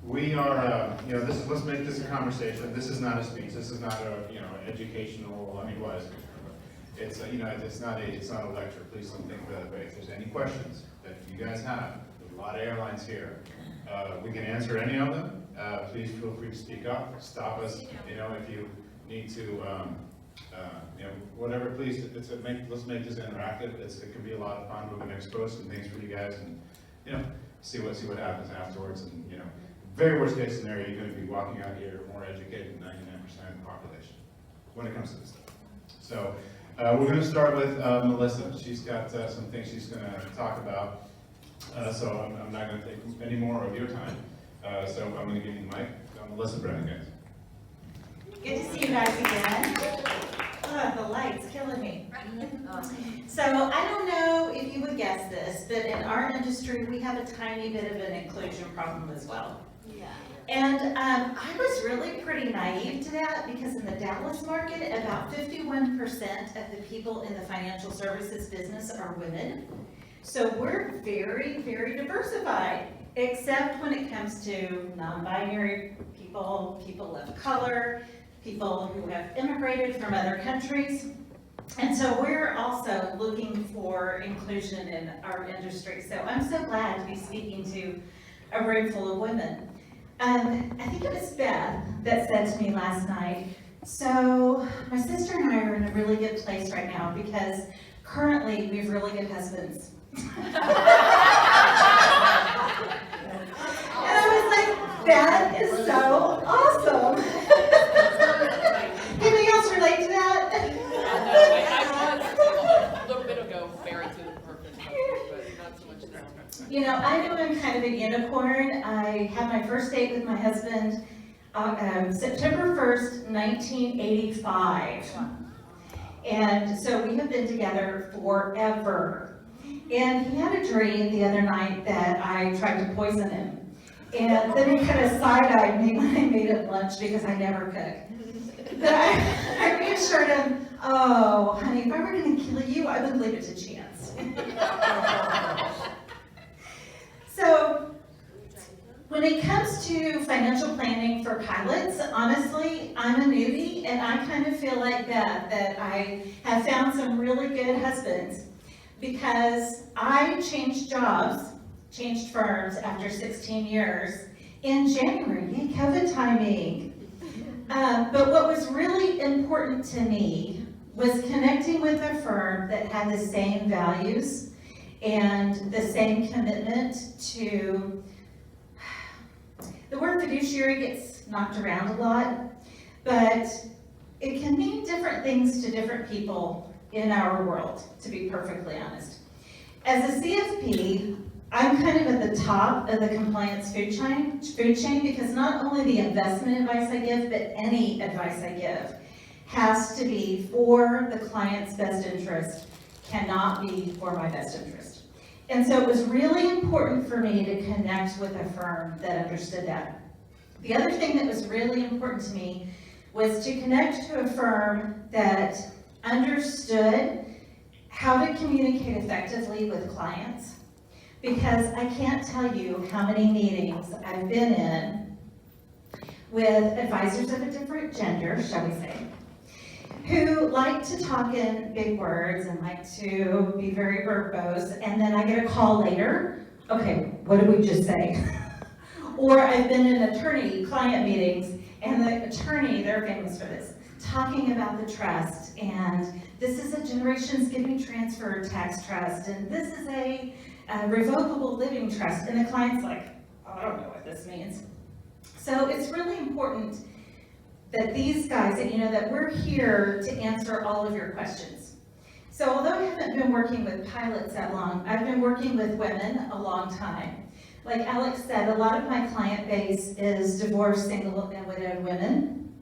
We are, let's make this a conversation. This is not a speech. This is not a, educational, otherwise. It's, it's not a lecture. Please don't think that way. If there's any questions that you guys have, there's a lot of airlines here. We can answer any of them. Please feel free to speak up. Stop us, if you need to, whatever. Please, let's make this interactive. It can be a lot of fun. We're going to expose some things for you guys, and see what happens afterwards. And very worst case scenario, you're going to be walking out here more educated than 99% of the population when it comes to this stuff. So we're going to start with Melissa. She's got some things she's going to talk about. So I'm not going to take any more of your time. So I'm going to give you the mic. Melissa Brennan, guys. Good to see you guys again. The light's killing me. So I don't know if you would guess this, but in our industry, we have a tiny bit of an inclusion problem as well. Yeah. And I was really pretty naive to that because in the Dallas market, about 51% of the people in the financial services business are women. So we're very, very diversified, except when it comes to non-binary people, people of color, people who have immigrated from other countries. And so we're also looking for inclusion in our industry. So I'm so glad to be speaking to a room full of women. I think it was Beth that said to me last night, so my sister and I are in a really good place right now because currently we have really good husbands. And I was like, that is so awesome. Anybody else relate to that? I was a little bit ago married to the perfect husband, but not so much now. I know I'm kind of a unicorn. I had my first date with my husband September 1st, 1985. And so we have been together forever. And he had a dream the other night that I tried to poison him. And then he kind of side-eyed me when I made him lunch because I never cook. But I reassured him, oh, honey, if I were going to kill you, I would leave it to chance. So when it comes to financial planning for pilots, honestly, I'm a newbie, and I kind of feel like that I have found some really good husbands because I changed jobs, changed firms after 16 years in January. Yay, COVID timing. But what was really important to me was connecting with a firm that had the same values and the same commitment to, the word fiduciary gets knocked around a lot, but it can mean different things to different people in our world, to be perfectly honest. As a CFP, I'm kind of at the top of the compliance food chain because not only the investment advice I give, but any advice I give has to be for the client's best interest, cannot be for my best interest. And so it was really important for me to connect with a firm that understood that. The other thing that was really important to me was to connect to a firm that understood how to communicate effectively with clients. Because I can't tell you how many meetings I've been in with advisors of a different gender, shall we say, who like to talk in big words and like to be very verbose, and then I get a call later, okay, what did we just say? Or I've been in attorney-client meetings, and the attorney, they're famous for this, talking about the trust, and this is a generations giving transfer tax trust, and this is a revocable living trust, and the client's like, oh, I don't know what this means. So it's really important that these guys, that we're here to answer all of your questions. So although I haven't been working with pilots that long, I've been working with women a long time. Like Alex said, a lot of my client base is divorced, single, and widowed women.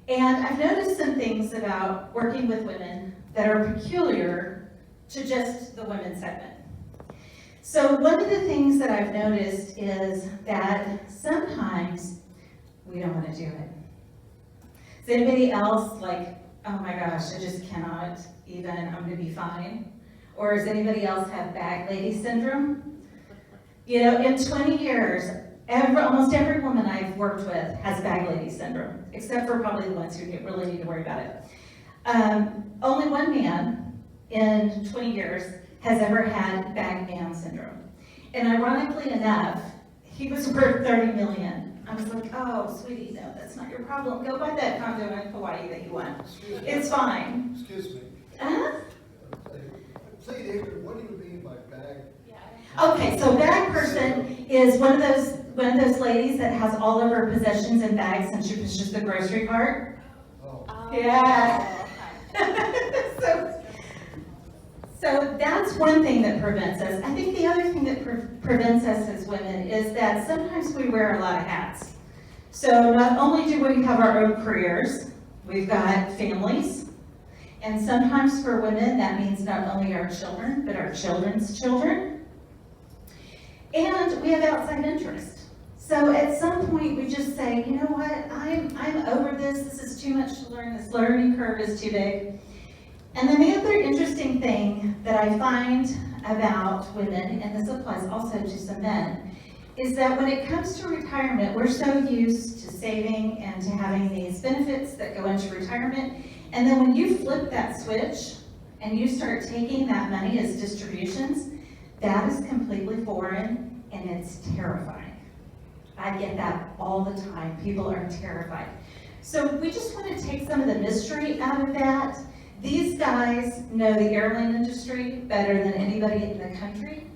And I've noticed some things about working with women that are peculiar to just the women's segment. So one of the things that I've noticed is that sometimes we don't want to do it. Is anybody else like, oh my gosh, I just cannot even, I'm going to be fine? Or does anybody else have bag lady syndrome? In 20 years, Almost every woman I've worked with has bag lady syndrome, except for probably the ones who really need to worry about it. Only one man in 20 years has ever had bag man syndrome. And ironically enough, he was worth $30 million. I was like, oh, sweetie, no, that's not your problem. Go buy that condo in Hawaii that you want. It's fine. Excuse me. Uh-huh. Please, Adrian, what do you mean by bag? Okay, so bag person is one of those ladies that has all of her possessions in bags and she pushes the grocery cart. Oh, Yeah. So that's one thing that prevents us. I think the other thing that prevents us as women is that sometimes we wear a lot of hats. So not only do we have our own careers, we've got families, and sometimes for women that means not only our children, but our children's children. And we have outside interest. So at some point we just say, you know what, I'm over this is too much to learn, this learning curve is too big. And then the other interesting thing that I find about women, and this applies also to some men, is that when it comes to retirement, we're so used to saving and to having these benefits that go into retirement. And then when you flip that switch and you start taking that money as distributions, that is completely foreign and it's terrifying. I get that all the time. People are terrified. So we just want to take some of the mystery out of that. These guys know the airline industry better than anybody in the country.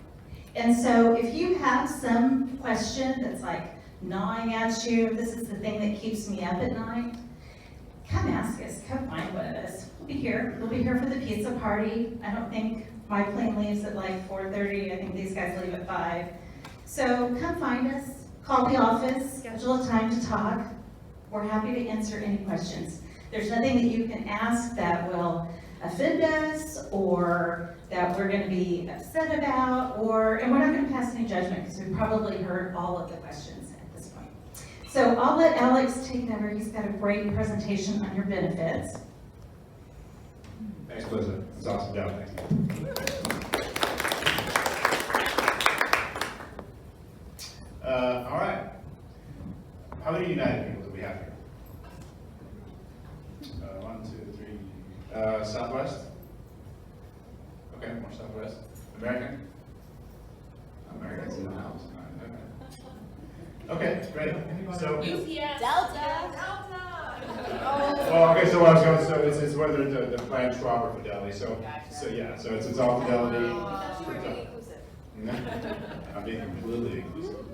And so if you have some question that's like gnawing at you, this is the thing that keeps me up at night, come ask us, come find one of us. We'll be here. We'll be here for the pizza party. I don't think my plane leaves at like 4:30. I think these guys leave at 5. So come find us, call the office, schedule a time to talk. We're happy to answer any questions. There's nothing that you can ask that will offend us or that we're going to be upset about, and we're not going to pass any judgment because we've probably heard all of the questions at this point. So I'll let Alex take it over. He's got a great presentation on your benefits. Thanks, Melissa. It's awesome job. Thank you. All right. How many United people do we have here? 1, 2, 3. Southwest? Okay, more Southwest. American? Americans in the house. Okay, great. So, UPS. Delta. well, okay, so what I was going to say is it's whether the plan Schwab or Fidelity. So yeah, so it's all Fidelity. I'm being completely inclusive.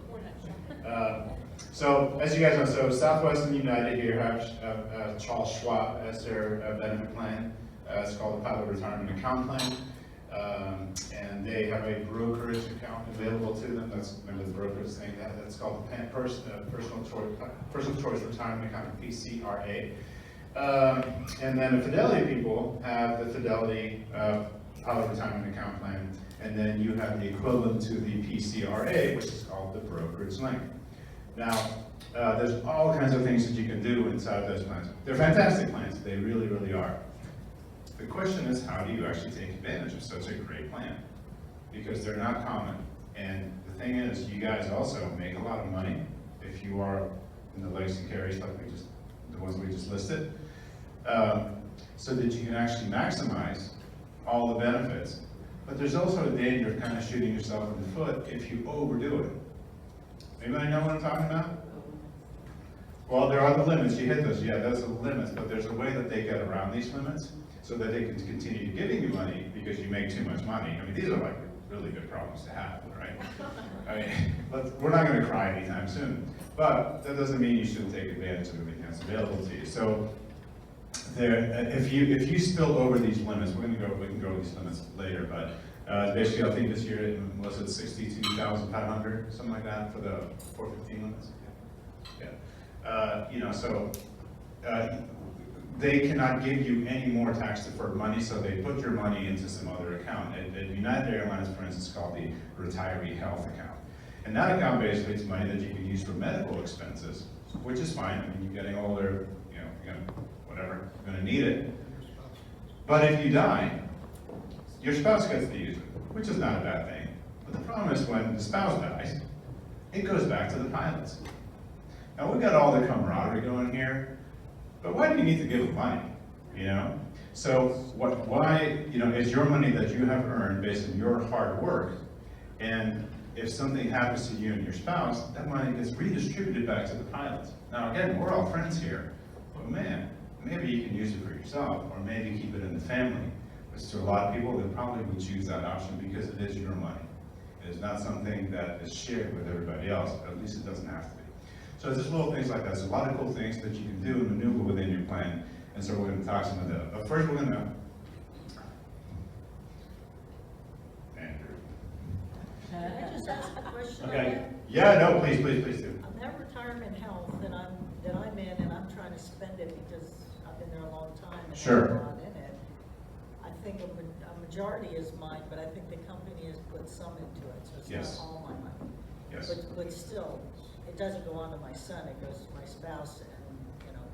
So, as you guys know, so Southwest and United here have Charles Schwab as their benefit plan. It's called the Pilot Retirement Account Plan. And they have a brokerage account available to them. Remember the brokerage thing? That's called the Personal Choice Retirement Account, PCRA. And then the Fidelity people have the Fidelity Pilot Retirement Account Plan. And then you have the equivalent to the PCRA, which is called the brokerage link. Now, there's all kinds of things that you can do inside those plans. They're fantastic plans. They really, really are. The question is, how do you actually take advantage of such a great plan? Because they're not common. And the thing is, you guys also make a lot of money if you are in the legacy carries like the ones we just listed, so that you can actually maximize all the benefits. But there's also a danger of kind of shooting yourself in the foot if you overdo it. Anybody know what I'm talking about? Well, there are the limits. You hit those. Yeah, those are the limits. But there's a way that they get around these limits so that they can continue giving you money because you make too much money. I mean, these are like really good problems to have, right? I mean, we're not going to cry anytime soon. But that doesn't mean you shouldn't take advantage of everything that's available to you. So, if you spill over these limits, we can go over these limits later. But basically, I think this year was it 62,500, something like that, for the 415 limits. Yeah. They cannot give you any more tax-deferred money, so they put your money into some other account. At United Airlines, for instance, called the Retiree Health Account. And that account basically is money that you can use for medical expenses, which is fine. I mean, you're getting older, you're going to need it. But if you die, your spouse gets to use it, which is not a bad thing. But the problem is when the spouse dies, It goes back to the pilots. Now, we've got all the camaraderie going here, but why do you need to give them money, you know? So why, you know, it's your money that you have earned based on your hard work, and if something happens to you and your spouse, that money gets redistributed back to the pilots. Now, again, we're all friends here, but man, maybe you can use it for yourself, or maybe keep it in the family. But to a lot of people, they probably would choose that option because it is your money. It is not something that is shared with everybody else, at least it doesn't have to be. So it's just little things like that. There's a lot of cool things that you can do and maneuver within your plan. And so we're going to talk some of that. But first we're going to, Andrew. Can I just ask a question? Okay. Yeah, no, please do. On that retirement health that I'm in, and I'm trying to spend it because I've been there a long time and Sure. have a lot in it. I think a majority is mine, but I think the company has put some into it, so it's Yes. not all my money. Yes. But still, it doesn't go on to my son, it goes to my spouse, and, you know.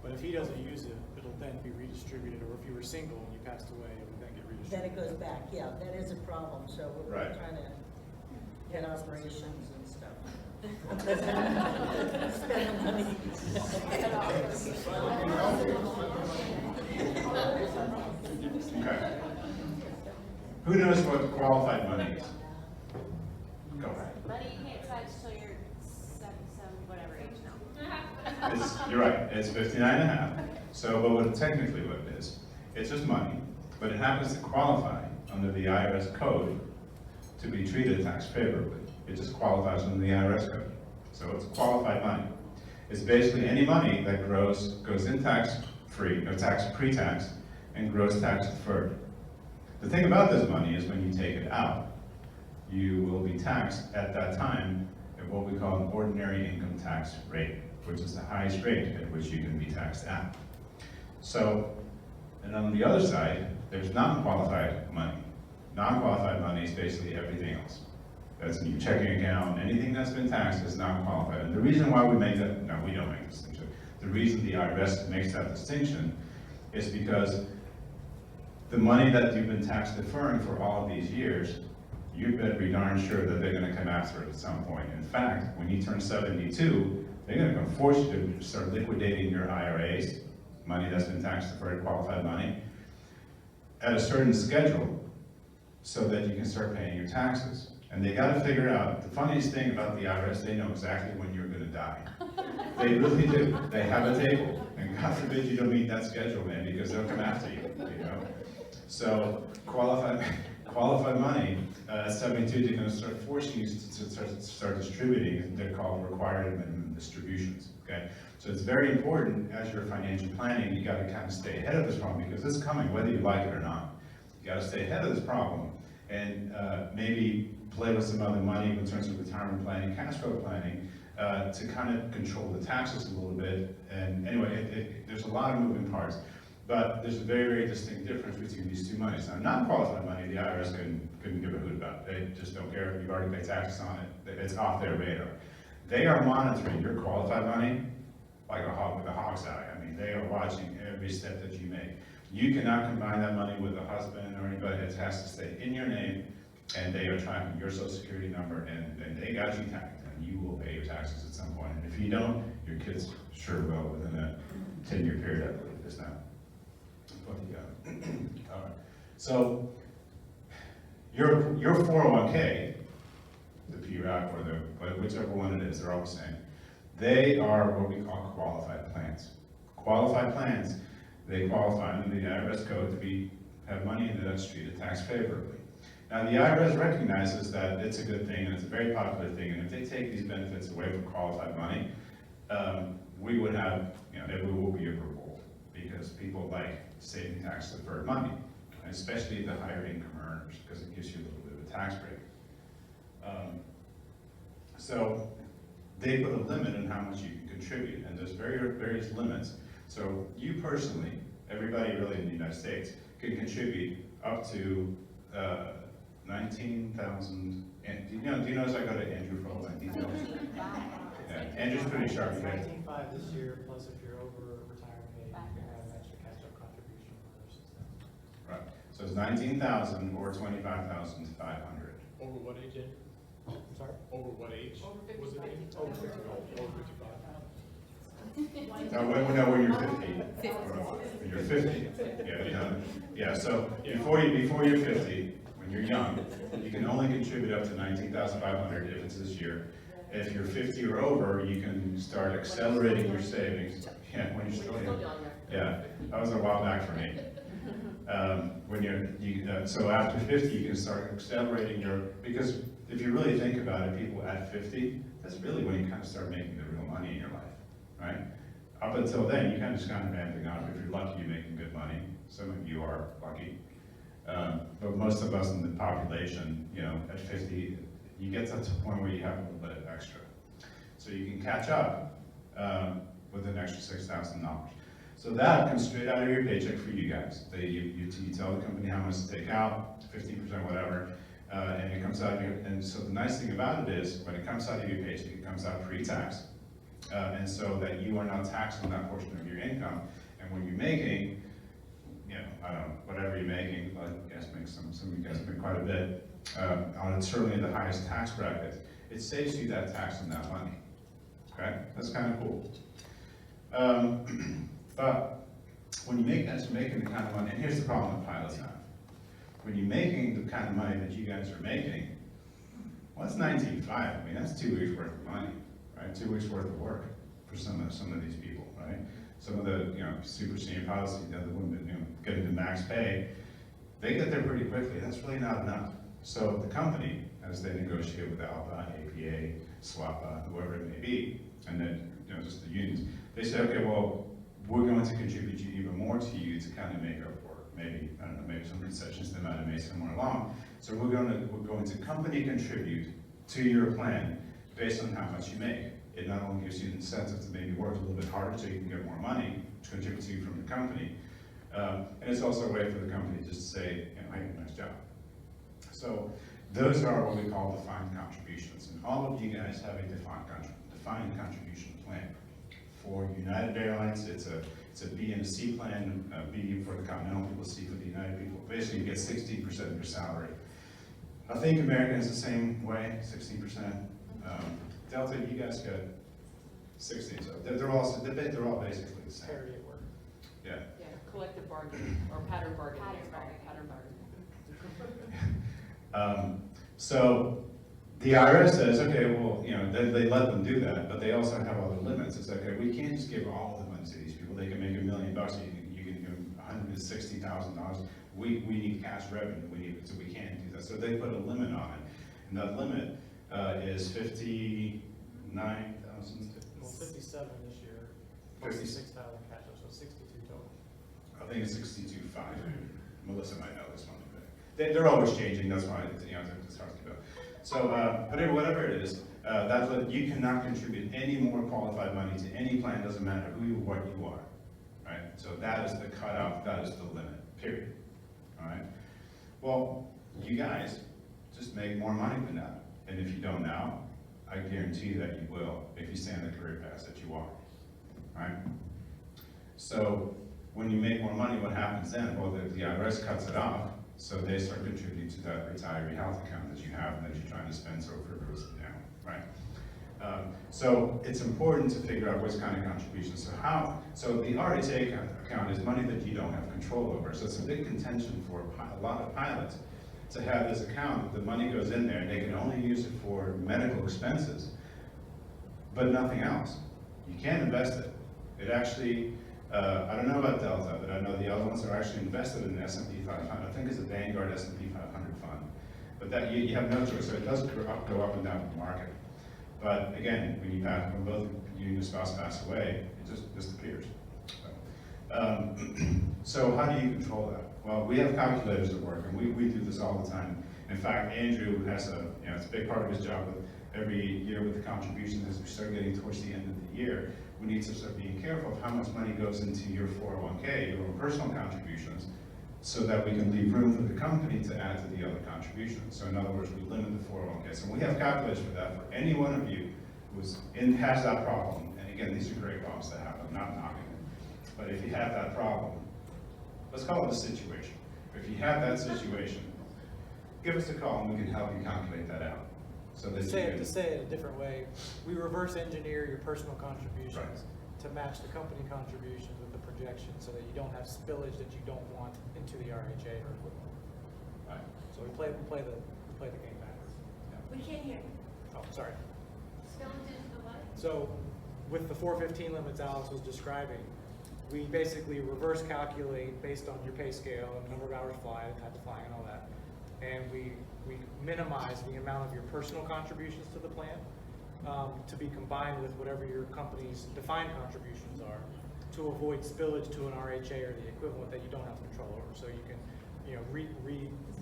But if he doesn't use it, it'll then be redistributed, or if you were single and you passed away, it would then get Then redistributed. it goes back, yeah, that is a problem, so we're Right. trying to get operations and stuff. Spend the money. Okay. Who knows what qualified money is? Go ahead. Money you can't touch till you're some whatever age now. You're right, it's 59 and a half. So, but what technically what it is, it's just money, but it happens to qualify under the IRS code to be treated tax favorably. It just qualifies under the IRS code. So it's qualified money. It's basically any money that goes in tax-free, or tax pre-tax, and grows tax deferred. The thing about this money is when you take it out, you will be taxed at that time at what we call an ordinary income tax rate, which is the highest rate at which you can be taxed at. So, and on the other side, there's non-qualified money. Non-qualified money is basically everything else. That's in your checking account, anything that's been taxed is non-qualified. And the reason why we make that, no, we don't make a distinction. The reason the IRS makes that distinction is because the money that you've been tax deferring for all of these years, you better be darn sure that they're going to come after it at some point. In fact, when you turn 72, they're going to force you to start liquidating your IRAs, money that's been tax deferred, qualified money, at a certain schedule so that you can start paying your taxes. And they got to figure out, the funniest thing about the IRS, they know exactly when you're going to die. They really do. They have a table, and God forbid you don't meet that schedule, man, because they'll come after you, you know? So qualified money, at 72, they're going to start forcing you to start distributing. They're called required minimum distributions, okay? So it's very important as you're financial planning, you got to kind of stay ahead of this problem because it's coming, whether you like it or not. You got to stay ahead of this problem and maybe play with some other money in terms of retirement planning, cash flow planning, to kind of control the taxes a little bit. And anyway, there's a lot of moving parts. But there's a very, very distinct difference between these two monies. Now, non-qualified money, the IRS couldn't give a hoot about. They just don't care. You've already paid taxes on it. It's off their radar. They are monitoring your qualified money like a hawk with a hawk's eye. I mean, they are watching every step that you make. You cannot combine that money with a husband or anybody. It has to stay in your name, and they are tracking your social security number, and they got you tagged, and you will pay your taxes at some point. And if you don't, your kids sure will within a 10-year period, I believe it is now. All right. So your 401k, the PRAC or whichever one it is, they're all the same. They are what we call qualified plans. Qualified plans, they qualify under the IRS code to have money in it that's treated tax favorably. Now the IRS recognizes that it's a good thing and it's a very popular thing, and if they take these benefits away from qualified money, we would have, it will be a revolt because people like saving tax deferred money, especially the higher income earners, because it gives you a little bit of a tax break. So they put a limit on how much you can contribute, and there's various limits. So you personally, everybody really in the United States, can contribute up to 19,000. And do you notice I go to Andrew for all my details? Yeah, Andrew's pretty sharp. It's 19.5 this year, plus if you're over retirement age, you can have an extra catch-up contribution for those stuff. Right. So it's 19,000 or 25,500. Over what age? I'm sorry? Over what age? Over Was it 55. over 50, over 55? No, when you're 50. When you're 50, yeah, so before you're 50, when you're young, you can only contribute up to $19,500 if it's this year. If you're 50 or over, you can start accelerating your savings. Yeah, when you're still young. Yeah, that was a while back for me. So after 50, you can start accelerating because if you really think about it, people at 50, that's really when you kind of start making the real money in your life, right? Up until then, you kind of just kind of ramping up. If you're lucky, you're making good money. Some of you are lucky. But most of us in the population, at 50, you get to the point where you have a little bit of extra. So you can catch up with an extra $6,000. So that comes straight out of your paycheck for you guys. You tell the company how much to take out, 15%, whatever, and it comes out of your, and so the nice thing about it is, when it comes out of your paycheck, it comes out pre-tax. And so that you are not taxed on that portion of your income. And when you're making, I don't know, whatever you're making, I guess some of you guys make quite a bit, on certainly the highest tax bracket, it saves you that tax on that money. Okay, that's kind of cool. But when you make that, you're making the kind of money, and here's the problem that pilots have. When you're making the kind of money that you guys are making, well, that's $19,500. I mean, that's 2 weeks worth of money, right? 2 weeks worth of work for some of these people, right? Some of the super senior pilots, the women getting the max pay, they get there pretty quickly. That's really not enough. So the company, as they negotiate with ALPA, APA, SWAPA, whoever it may be, and then just the unions, they say, okay, well, we're going to contribute even more to you to kind of make up for maybe, I don't know, maybe some concessions they might have made somewhere along. So we're going to company contribute to your plan based on how much you make. It not only gives you an incentive to maybe work a little bit harder so you can get more money to contribute to you from the company. And it's also a way for the company just to say, hey, nice job. So those are what we call defined contributions. And all of you guys have a defined contribution plan. For United Airlines, it's a B and a C plan, B for the Continental people, C for the United people. Basically, you get 16% of your salary. I think American is the same way, 16%. Delta, you guys get 16, so they're all basically the same. Parity at work. Yeah. Yeah, collective bargaining, or pattern bargaining. Pattern Pattern So the IRS says, okay, well, they let them do that, but they also have other limits. It's okay, we can't just give all the money to these people. They can make $1 million, you can give them $160,000. We need cash revenue, so we can't do that. So they put a limit on it, and that limit is 59,000. Well, 57 this year, 46,000 catch up, so 62 total. I think it's 62.5. Melissa might know this one. They're always changing. That's why it's hard to go. So, but whatever it is, you cannot contribute any more qualified money to any plan. Doesn't matter what you are, right? So that is the cutoff. That is the limit. Period. All right. Well, you guys just make more money than that, and if you don't now, I guarantee you that you will if you stay on the career path that you are. Right. So when you make more money, what happens then? Well, the IRS cuts it off. So they start contributing to that retiree health account that you have and that you're trying to spend so frivolously now, right? So it's important to figure out which kind of contributions. So the RHA account is money that you don't have control over. So it's a big contention for a lot of pilots to have this account. The money goes in there and they can only use it for medical expenses, but nothing else. You can't invest it. It actually, I don't know about Delta, but I know the other ones are actually invested in the S&P 500. I think it's a Vanguard S&P 500 fund. But that you have no choice, so it does go up and down with the market. But again, when both you and your spouse pass away, it just disappears. So how do you control that? Well, we have calculators at work, and we do this all the time. In fact, Andrew has it's a big part of his job with every year with the contributions as we start getting towards the end of the year. We need to start being careful of how much money goes into your 401k, your own personal contributions, so that we can leave room for the company to add to the other contributions. So in other words, we limit the 401k. So we have calculators for that for any one of you who has that problem. And again, these are great problems to have. I'm not knocking it. But if you have that problem, let's call it a situation. If you have that situation, give us a call and we can help you calculate that out. So that you To can, say it a different way, we reverse engineer your personal contributions Right. to match the company contributions with the projection so that you don't have spillage that you don't want into the RHA or equivalent. right. So we play the game backwards. We can't hear. Oh, sorry. Skeletons the what? So with the 415 limits Alex was describing, we basically reverse calculate based on your pay scale and number of hours fly, type of flying and all that. And we minimize the amount of your personal contributions to the plan to be combined with whatever your company's defined contributions are to avoid spillage to an RHA or the equivalent that you don't have control over. So you can,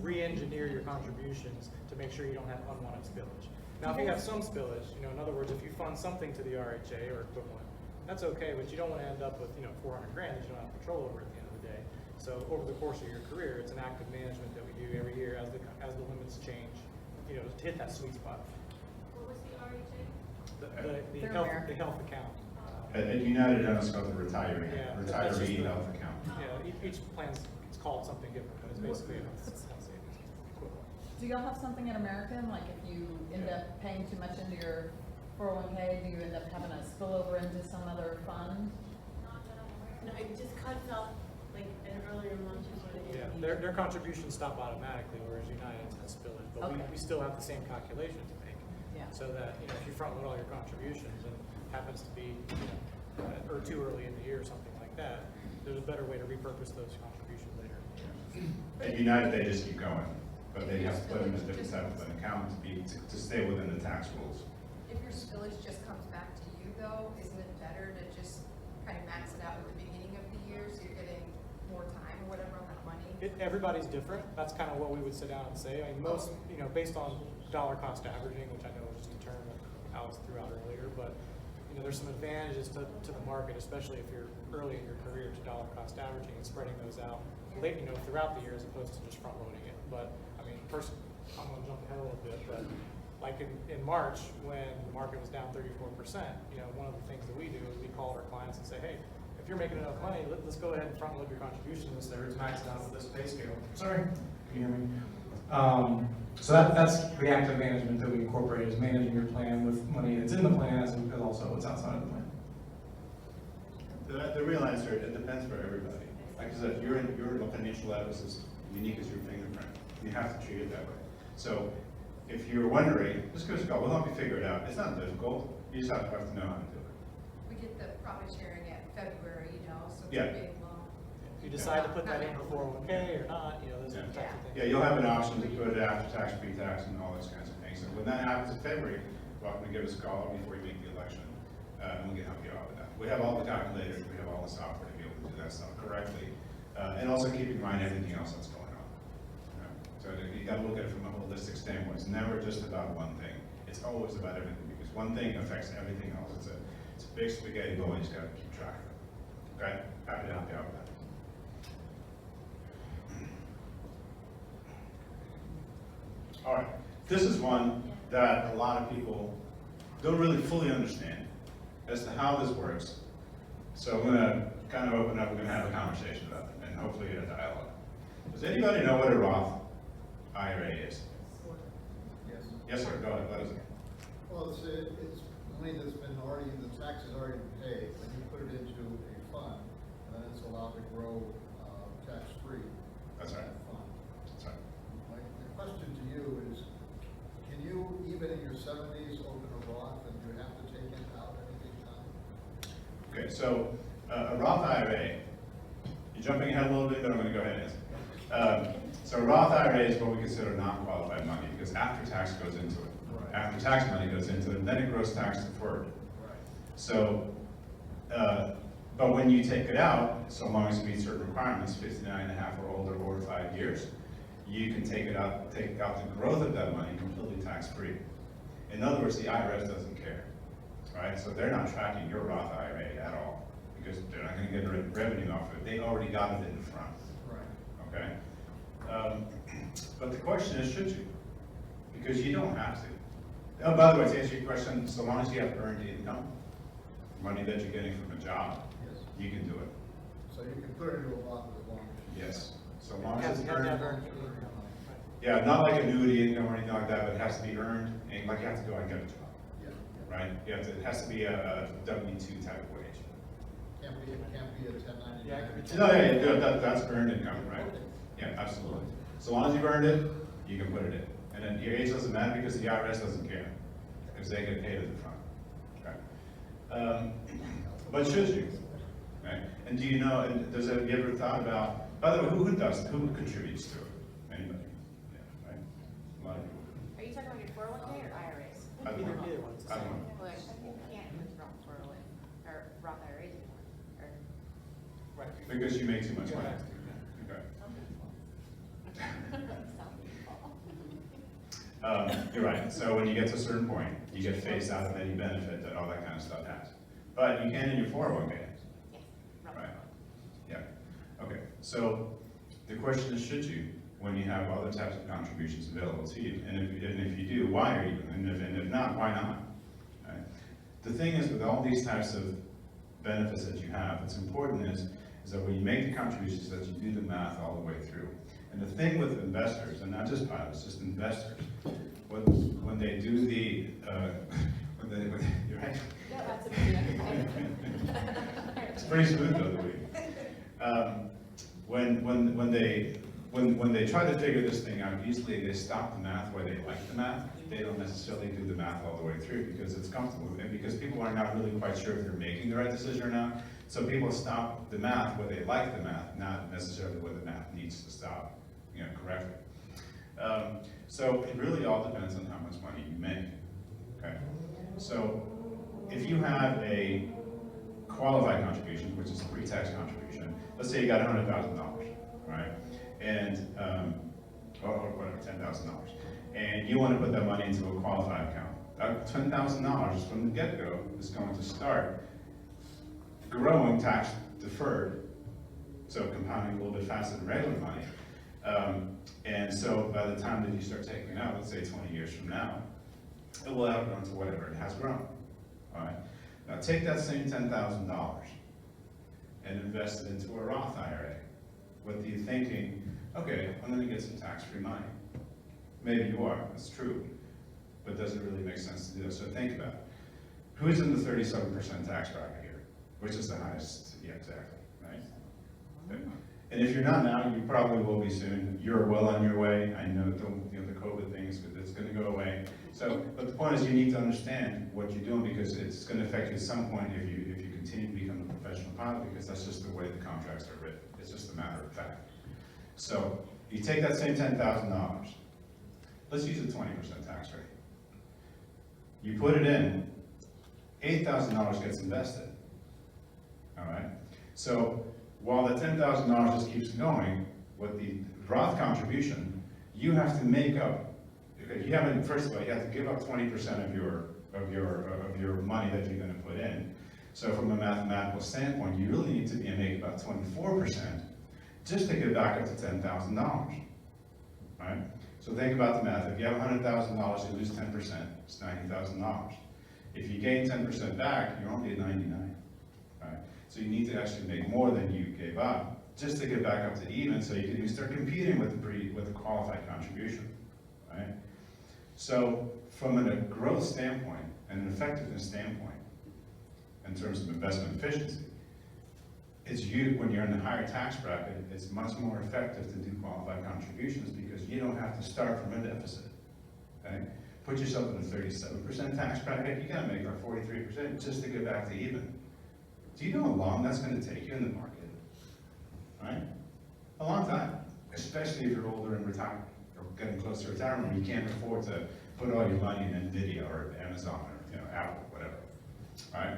re-engineer your contributions to make sure you don't have unwanted spillage. Now, if you have some spillage, in other words, if you fund something to the RHA or equivalent, that's okay, but you don't want to end up with, 400 grand that you don't have control over at the end of the day. So over the course of your career, it's an active management that we do every year as the limits change, to hit that sweet spot. What was the RHA? The health account. At United, it's called the retiree, Yeah, that's just retiree the- health account. Yeah, each plan's, it's called something different, but it's basically a health savings equivalent. Do y'all have something in American, like if you end up paying too much into your 401k, do you end up having a spillover into some other fund? No, it just cuts off like an earlier month. Yeah, their contributions stop automatically, whereas United's has spillage, but Okay. we still have the same calculation to make. Yeah. So that, if you front load all your contributions and happens to be, or too early in the year or something like that, there's a better way to repurpose those contributions later. At United, they just keep going, but they have to put them in a different type of an account to stay within the tax rules. If your spillage just comes back to you though, isn't it better to just kind of max it out at the beginning of the year so you're getting more time or whatever on that money? Everybody's different. That's kind of what we would sit down and say. I mean, most, based on dollar cost averaging, which I know is just a term that Alice threw out earlier, but, there's some advantages to the market, especially if you're early in your career, to dollar cost averaging and spreading those out late, throughout the year as opposed to just front loading it. But, I mean, first, I'm gonna jump ahead a little bit, but like in March, when the market was down 34%, one of the things that we do is we call our clients and say, hey, if you're making enough money, let's go ahead and front load your contributions there. It's maxed out with this pay scale. Sorry, can you hear me? So that's the active management that we incorporate, is managing your plan with money that's in the plan as also what's outside of the plan. The real answer, it depends for everybody. Like I said, your financial status is unique as your fingerprint. You have to treat it that way. So if you're wondering, just give us a call. We'll help you figure it out. It's not difficult. You just have to know how to do it. We get the profit sharing at February, so it's Yeah. a big long. If you decide to put that in before 401k or not, those are the types of things. Yeah, you'll have an option to put it after tax, pre-tax, and all those kinds of things. And when that happens in February, welcome to give us a call before you make the election, and we can help you out with that. We have all the calculators, we have all the software to be able to do that stuff correctly, and also keep in mind everything else that's going on. So you got to look at it from a holistic standpoint. It's never just about one thing. It's always about everything, because one thing affects everything else. It's a big spaghetti bowl, you just got to keep track of it. Okay? Happy to help you out with that. All right, this is one that a lot of people don't really fully understand as to how this works. So I'm gonna kind of open up, we're gonna have a conversation about it, and hopefully get a dialogue. Does anybody know what a Roth IRA is? Yes. Yes, sir, go ahead, what is it? Well, it's money that's been already, the tax has already been paid, and you put it into a fund, and then it's allowed to grow, tax-free. That's right. That fund. That's right. The question to you is, can you, even in your 70s, open a Roth and you have to take it out at any time? Okay, so a Roth IRA, you're jumping ahead a little bit, but I'm gonna go ahead and answer. So a Roth IRA is what we consider non-qualified money, because after tax goes into it. Right. After tax money goes into it, then it grows tax deferred. Right. So, but when you take it out, so long as you meet certain requirements, 59 and a half or older, or 5 years, you can take out the growth of that money completely tax-free. In other words, the IRS doesn't care, right? So they're not tracking your Roth IRA at all, because they're not gonna get revenue off of it. They already got it in the front, Right. okay? But the question is, should you? Because you don't have to. Oh, by the way, to answer your question, so long as you have earned income, money that you're getting from a job, Yes. you can do it. So you can put it into a Roth as long as you. Yes. So long You as have it's to have earned. earned Earn your money. Yeah, not like annuity income or anything like that, but it has to be earned, and like you have to go and get a job, Yeah. right? You have to, it has to be a W-2 type of wage. It can't be a 1099. Yeah, it could be No, yeah, that's earned income, right? Yeah, absolutely. So long as you've earned it, you can put it in. And then your age doesn't matter because the IRS doesn't care, because they get paid at the front, right? But should you, right? And do you know, and have you ever thought about, by the way, who contributes to it? Anybody? Yeah, right? A lot of people. Are you talking about your 401k or IRAs? I don't know. Either one's the I don't same. know. Well, you can't use Roth 401 or Roth IRAs anymore, or Right. Because you make too much money. Okay. You're right. So when you get to a certain point, you get phased out of any benefit that all that kind of stuff has. But you can in your 401k. yes, Roth. Right. Yeah. Okay. So the question is, should you, when you have other types of contributions available to you? And if you do, why are you? And if not, why not? Right? The thing is, with all these types of benefits that you have, what's important is that when you make the contributions, that you do the math all the way through. And the thing with investors, and not just pilots, just investors, when they do the, you're right. Yeah, that's a pretty understatement. It's pretty smooth though, the week. When they try to figure this thing out, usually they stop the math where they like the math. They don't necessarily do the math all the way through because it's comfortable, and because people are not really quite sure if they're making the right decision or not. So people stop the math where they like the math, not necessarily where the math needs to stop, correctly. So it really all depends on how much money you make. Okay. So if you have a qualified contribution, which is a pre-tax contribution, let's say you got $100,000, right? And or whatever, $10,000, and you want to put that money into a qualified account. That $10,000 from the get-go is going to start growing tax deferred, so compounding a little bit faster than regular money. And so by the time that you start taking it out, let's say 20 years from now, it will have grown to whatever it has grown. All right. Now take that same $10,000 and invest it into a Roth IRA with you thinking, okay, I'm going to get some tax-free money. Maybe you are, that's true, but does it really make sense to do that? So think about it. Who's in the 37% tax bracket here? Which is the highest? Yeah, exactly, right? And if you're not now, you probably will be soon. You're well on your way. I know the COVID thing is it's going to go away. So, but the point is, you need to understand what you're doing because it's going to affect you at some point if you continue to become a professional pilot, because that's just the way the contracts are written. It's just a matter of fact. So you take that same $10,000. Let's use a 20% tax rate. You put it in, $8,000 gets invested. All right. So while the $10,000 just keeps going, with the Roth contribution, you have to make up. You haven't. First of all, you have to give up 20% of your money that you're going to put in. So from a mathematical standpoint, you really need to make about 24% just to get back up to $10,000. Right? So think about the math. If you have $100,000, you lose 10%. It's $90,000. If you gain 10% back, you're only at 99. Right? So you need to actually make more than you gave up just to get back up to even, so you can start competing with the qualified contribution. Right? So from a growth standpoint and an effectiveness standpoint, in terms of investment efficiency, when you're in the higher tax bracket, it's much more effective to do qualified contributions because you don't have to start from a deficit. Okay? Put yourself in a 37% tax bracket, you gotta make like 43% just to get back to even. Do you know how long that's gonna take you in the market? Right? A long time, especially if you're older and retired, or getting close to retirement, you can't afford to put all your money in NVIDIA or Amazon or Apple, whatever. Right?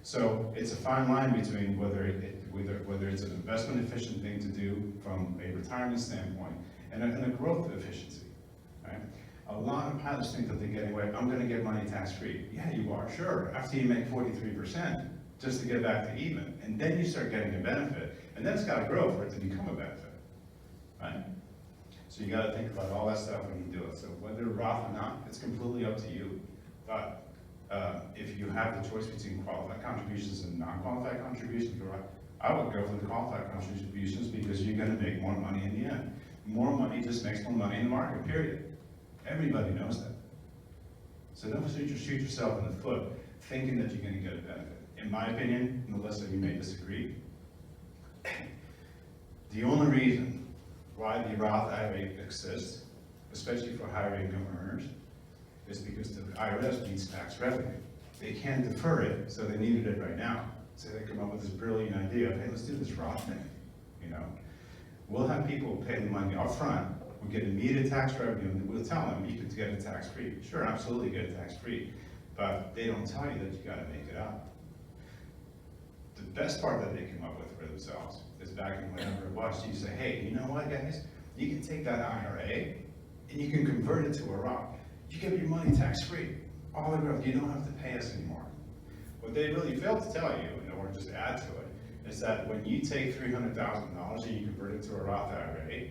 So it's a fine line between whether it's an investment efficient thing to do from a retirement standpoint and a growth efficiency. Right? A lot of pilots think that they're getting away. I'm going to get money tax free. Yeah, you are, sure. After you make 43%, just to get back to even, and then you start getting a benefit, and then it's got to grow for it to become a benefit. Right? So you got to think about all that stuff when you do it. So whether Roth or not, it's completely up to you. But if you have the choice between qualified contributions and non-qualified contributions, I would go for the qualified contributions because you're going to make more money in the end. more money just makes more money in the market, period. Everybody knows that. So don't shoot yourself in the foot thinking that you're gonna get a benefit. In my opinion, Melissa, you may disagree. The only reason why the Roth IRA exists, especially for higher income earners, is because the IRS needs tax revenue. They can't defer it, so they needed it right now. So they come up with this brilliant idea of, hey, let's do this Roth thing, you know? We'll have people pay the money up front, we'll get immediate tax revenue, and we'll tell them you could get it tax-free. Sure, absolutely get it tax-free, but they don't tell you that you gotta make it up. The best part that they came up with for themselves is back in whenever it was, you say, hey, you know what, guys? You can take that IRA and you can convert it to a Roth. You get your money tax-free. All the growth, you don't have to pay us anymore. What they really failed to tell you, or just add to it, is that when you take $300,000 and you convert it to a Roth IRA,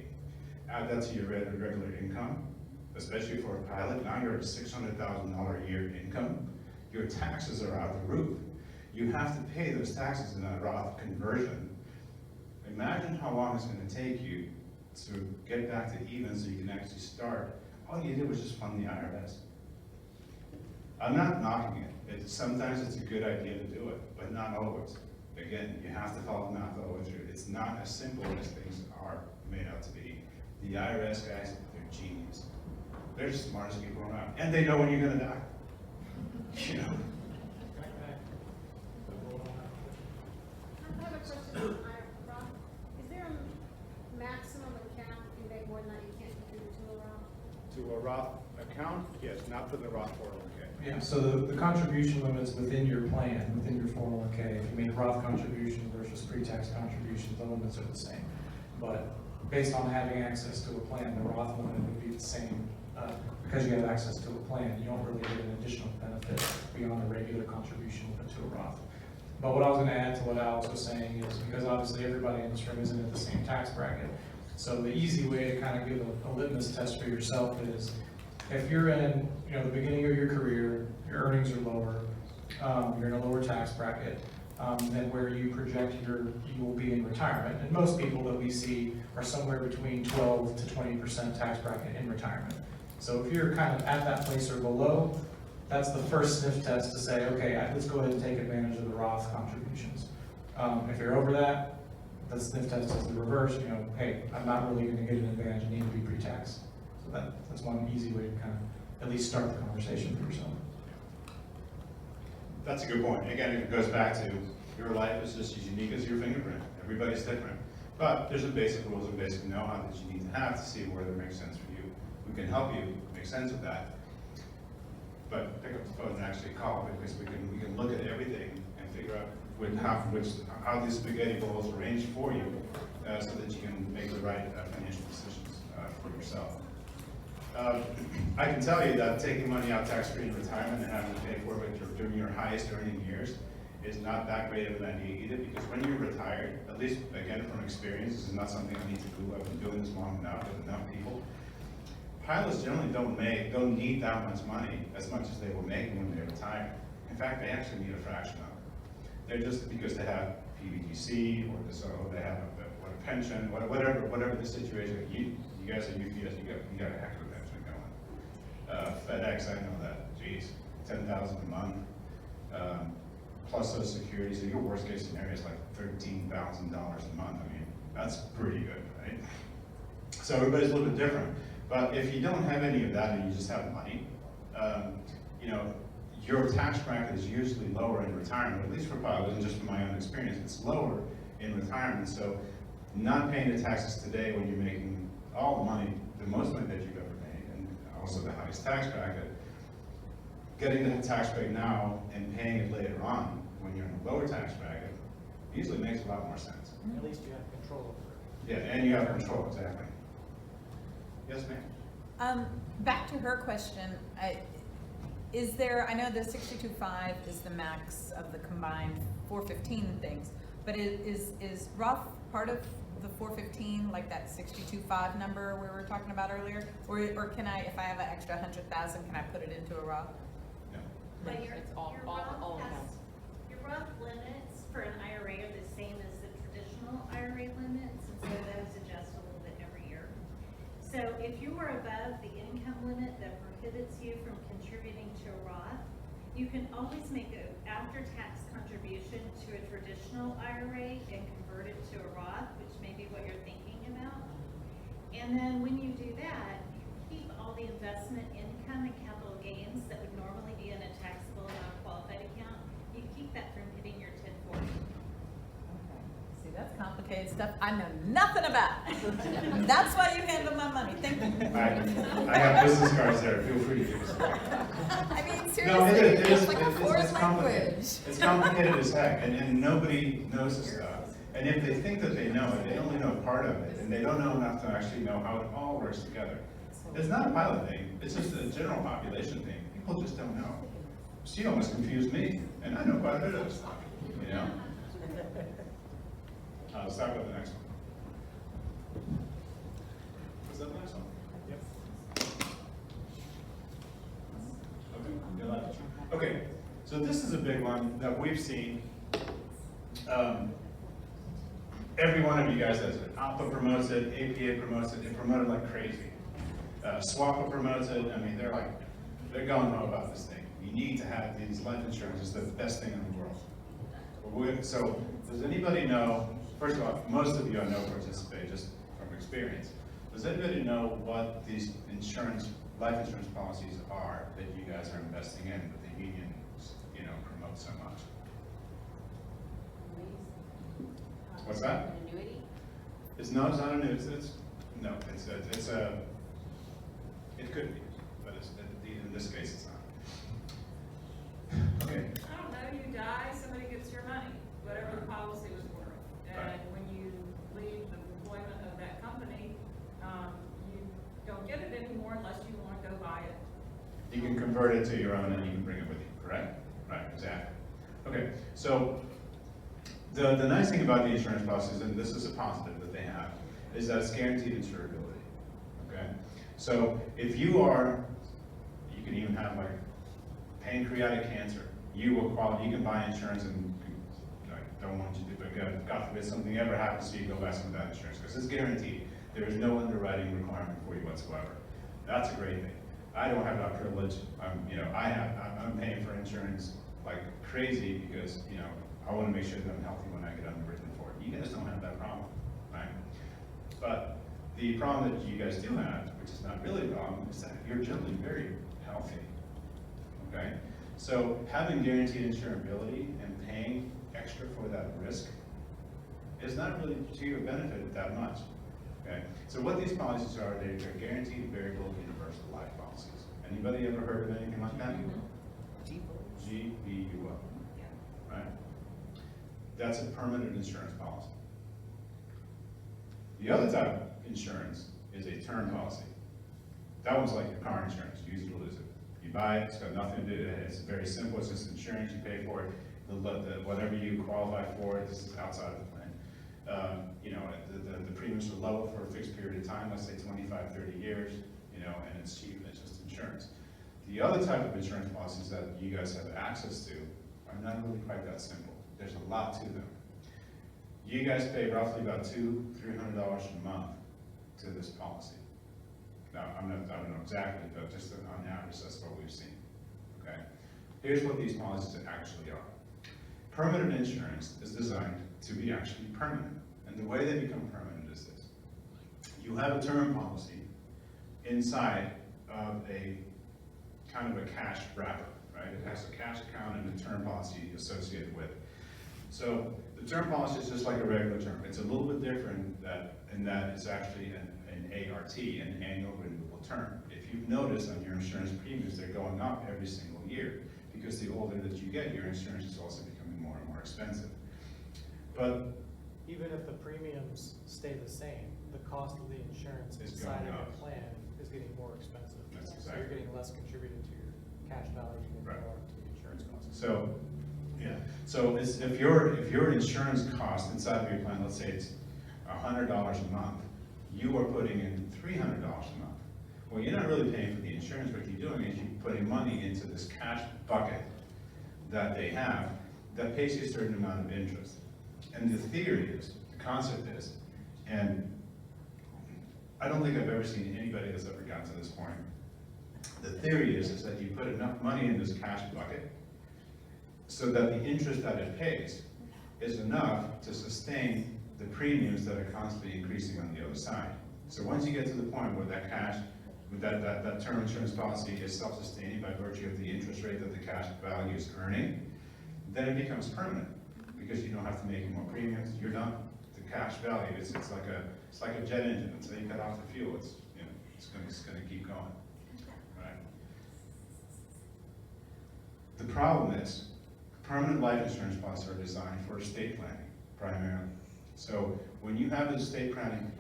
add that to your regular income, especially for a pilot, now you're at a $600,000 a year income, your taxes are out the roof. You have to pay those taxes in that Roth conversion. Imagine how long it's going to take you to get back to even so you can actually start. All you did was just fund the IRS. I'm not knocking it. Sometimes it's a good idea to do it, but not always. Again, you have to follow the math all the way through. It's not as simple as things are made out to be. The IRS guys, they're genius. They're the smartest people around. And they know when you're going to die. You know? I have a question on Roth. Is there a maximum account if you make more than that you can't contribute to a Roth? To a Roth account, yes, not to the Roth 401k. Yeah, so the contribution limits within your plan, within your 401k, if you make Roth contribution versus pre-tax contribution, the limits are the same. But based on having access to a plan, the Roth limit would be the same. Because you have access to a plan, you don't really get an additional benefit beyond the regular contribution limit to a Roth. But what I was going to add to what Alex was saying is, because obviously everybody in this room isn't at the same tax bracket, so the easy way to kind of give a litmus test for yourself is, if you're in the beginning of your career, your earnings are lower, you're in a lower tax bracket than where you project you will be in retirement. And most people that we see are somewhere between 12 to 20% tax bracket in retirement. So if you're kind of at that place or below, that's the first sniff test to say, okay, let's go ahead and take advantage of the Roth contributions. If you're over that, the sniff test is the reverse. Hey, I'm not really going to get an advantage. I need to be pre-tax. So that's one easy way to kind of at least start the conversation for yourself. That's a good point. Again, it goes back to your life is just as unique as your fingerprint. Everybody's different. But there's some basic rules and basic know-how that you need to have to see whether it makes sense for you. We can help you make sense of that. But pick up the phone and actually call, because we can look at everything and figure out how these spaghetti bowls arrange for you so that you can make the right financial decisions for yourself. I can tell you that taking money out tax-free in retirement and having to pay for it during your highest earning years is not that great of an idea either, because when you're retired, at least again from experience, this is not something I need to do, I've been doing this long enough with enough people. Pilots generally don't need that much money as much as they were making when they retired. In fact, they actually need a fraction of it. They're just because they have PBGC or they have a pension, whatever the situation. You guys at UPS, you got a heck of a pension going. FedEx, I know that. Geez, $10,000 a month plus Social Security. So your worst case scenario is like $13,000 a month. I mean, that's pretty good, right? So everybody's a little bit different. But if you don't have any of that and you just have money, your tax bracket is usually lower in retirement, at least for pilots, and just from my own experience, it's lower in retirement. So not paying the taxes today when you're making all the money, the most money that you've ever made, and also the highest tax bracket, getting the tax break now and paying it later on when you're in a lower tax bracket usually makes a lot more sense. At least you have control over it. Yeah, and you have control, exactly. Yes, ma'am. Back to her question, I know the 62.5 is the max of the combined 415 things, but is Roth part of the 415, like that 62.5 number we were talking about earlier? Or can I, if I have an extra 100,000, can I put it into a Roth? No. But your all Roth accounts. your Roth limits for an IRA are the same as the traditional IRA limits, and so those adjust a little bit every year. So if you are above the income limit that prohibits you from contributing to a Roth, you can always make an after-tax contribution to a traditional IRA and convert it to a Roth, which may be what you're thinking about. And then when you do that, you keep all the investment income and capital gains that would normally be in a taxable non-qualified account. You keep that from hitting your 1040. See, that's complicated stuff I know nothing about. That's why you handle my money. Thank you. I have business cards there, feel free to use them. I mean, No, seriously, it is, it's like a foreign complicated. language. It's complicated as heck, and nobody knows this stuff. And if they think that they know it, they only know part of it, and they don't know enough to actually know how it all works together. It's not a pilot thing, it's just a general population thing. People just don't know. She almost confused me, and I know quite a bit of this stuff, you know? Let's talk about the next one. Was that the next one? Yep. Okay, you're left. Okay, so this is a big one that we've seen. Every one of you guys does it. APA promotes it, APA promotes it, they promote it like crazy. SWAPA promotes it, I mean, they're going on about this thing. You need to have these life insurance, it's the best thing in the world. So, does anybody know, first of all, most of you I know participate just from experience. Does anybody know what these life insurance policies are that you guys are investing in, that the union, promotes so much? What's that? An annuity? It's not an annuity. It could be, but in this case it's not. Okay. I don't know, you die, somebody gets your money, whatever the policy was worth. And when you leave the employment of that company, you don't get it anymore unless you want to go buy it. You can convert it to your own and you can bring it with you, correct? Right, exactly. Okay, so the nice thing about the insurance policies, and this is a positive that they have, is that it's guaranteed insurability, okay? So if you can even have like pancreatic cancer, you can buy insurance, and I don't want you to, but God forbid something ever happens to you, go buy some of that insurance, because it's guaranteed. There is no underwriting requirement for you whatsoever. That's a great thing. I don't have that privilege. I'm paying for insurance like crazy because, I want to make sure that I'm healthy when I get underwritten for it. You guys don't have that problem, right? But the problem that you guys do have, which is not really a problem, is that you're generally very healthy, okay? So having guaranteed insurability and paying extra for that risk is not really to your benefit that much, okay? So what these policies are, they're guaranteed variable universal life policies. Anybody ever heard of anything like that? GVUL, right? That's a permanent insurance policy. The other type of insurance is a term policy. That one's like your car insurance, use it or lose it. You buy it, it's got nothing to do, it's very simple, it's just insurance, you pay for it, whatever you qualify for, this is outside of the plan. The premiums are low for a fixed period of time, let's say 25, 30 years, and it's cheap, and it's just insurance. The other type of insurance policies that you guys have access to are not really quite that simple. There's a lot to them. You guys pay roughly about $200-300 a month to this policy. Now, I don't know exactly, but just on average, that's what we've seen, okay? Here's what these policies actually are. Permanent insurance is designed to be actually permanent, and the way they become permanent is this. You have a term policy inside of a kind of a cash wrapper, right? It has a cash account and a term policy associated with it. So the term policy is just like a regular term. It's a little bit different in that it's actually an ART, an annual renewable term. If you've noticed on your insurance premiums, they're going up every single year because the older that you get, your insurance is also becoming more and more expensive. But even if the premiums stay the same, the cost of the insurance Is inside of going your up. plan is getting more expensive. That's So exactly. you're getting less contributed to your cash value and Right. more to the insurance costs. So, yeah. So if your insurance cost inside of your plan, let's say it's $100 a month, you are putting in $300 a month. Well, you're not really paying for the insurance. What you're doing is you're putting money into this cash bucket that they have that pays you a certain amount of interest. And the theory is, the concept is, and I don't think I've ever seen anybody that's ever gotten to this point. The theory is that you put enough money in this cash bucket so that the interest that it pays is enough to sustain the premiums that are constantly increasing on the other side. So once you get to the point where that cash, that term insurance policy is self-sustaining by virtue of the interest rate that the cash value is earning, then it becomes permanent because you don't have to make any more premiums. You're done. The cash value it's like a jet engine. Until you cut off the fuel, it's going to keep going. Right? The problem is, permanent life insurance policies are designed for estate planning primarily. So when you have an estate planning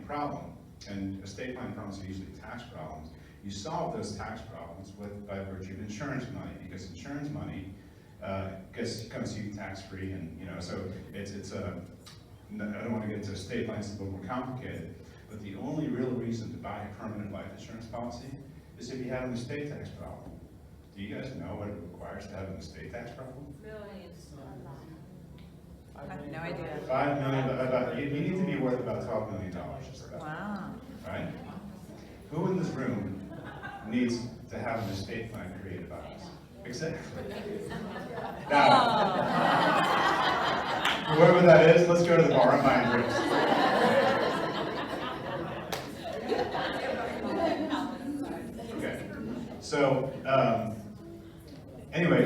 problem, and estate planning problems are usually tax problems, you solve those tax problems by virtue of insurance money, because insurance money comes to you tax-free, and so I don't want to get into estate planning, it's a little more complicated, but the only real reason to buy a permanent life insurance policy is if you have an estate tax problem. Do you guys know what it requires to have an estate tax problem? Millions. I have no idea. 5 million, you need to be worth about $12 million. Wow. Right? Who in this room needs to have an estate plan created by us? Exactly. Now, whoever that is, let's go to the bar and buy drinks. Okay. So, anyway,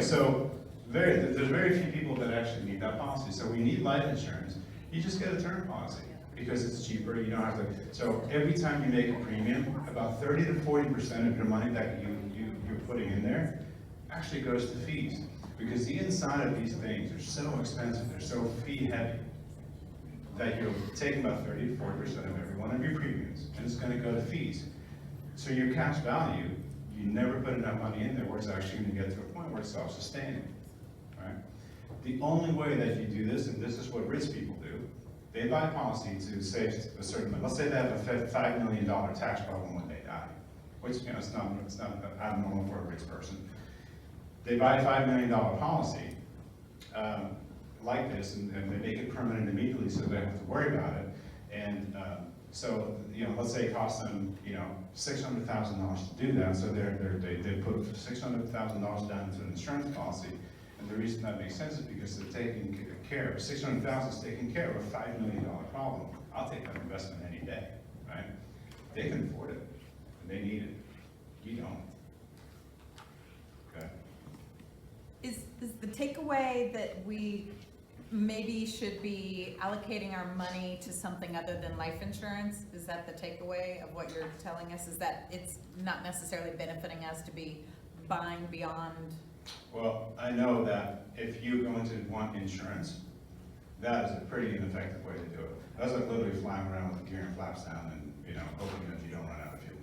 there's very few people that actually need that policy. So we need life insurance. You just get a term policy because it's cheaper. You don't have to. So every time you make a premium, about 30 to 40% of your money that you're putting in there actually goes to fees, because the inside of these things are so expensive. They're so fee heavy that you're taking about 30 to 40% of every one of your premiums, and it's going to go to fees. So your cash value, you never put enough money in there where it's actually going to get to a point where it's self-sustaining. Right? The only way that you do this, and this is what rich people do, they buy a policy to save a certain amount. Let's say they have a $5 million tax problem when they die, which it's not abnormal for a rich person. They buy a $5 million policy like this, and they make it permanent immediately, so they don't have to worry about it. And so let's say it costs them $600,000 to do that. So they put $600,000 down into an insurance policy. And the reason that makes sense is because they're taking care of $600,000 is taking care of a $5 million problem. I'll take that investment any day, right? They can afford it, and they need it. You don't. Okay. Is the takeaway that we maybe should be allocating our money to something other than life insurance? Is that the takeaway of what you're telling us? Is that it's not necessarily benefiting us to be buying beyond? Well, I know that if you're going to want insurance, that is a pretty ineffective way to do it. That's like literally flying around with the gear and flaps down and, hoping that you don't run out of fuel,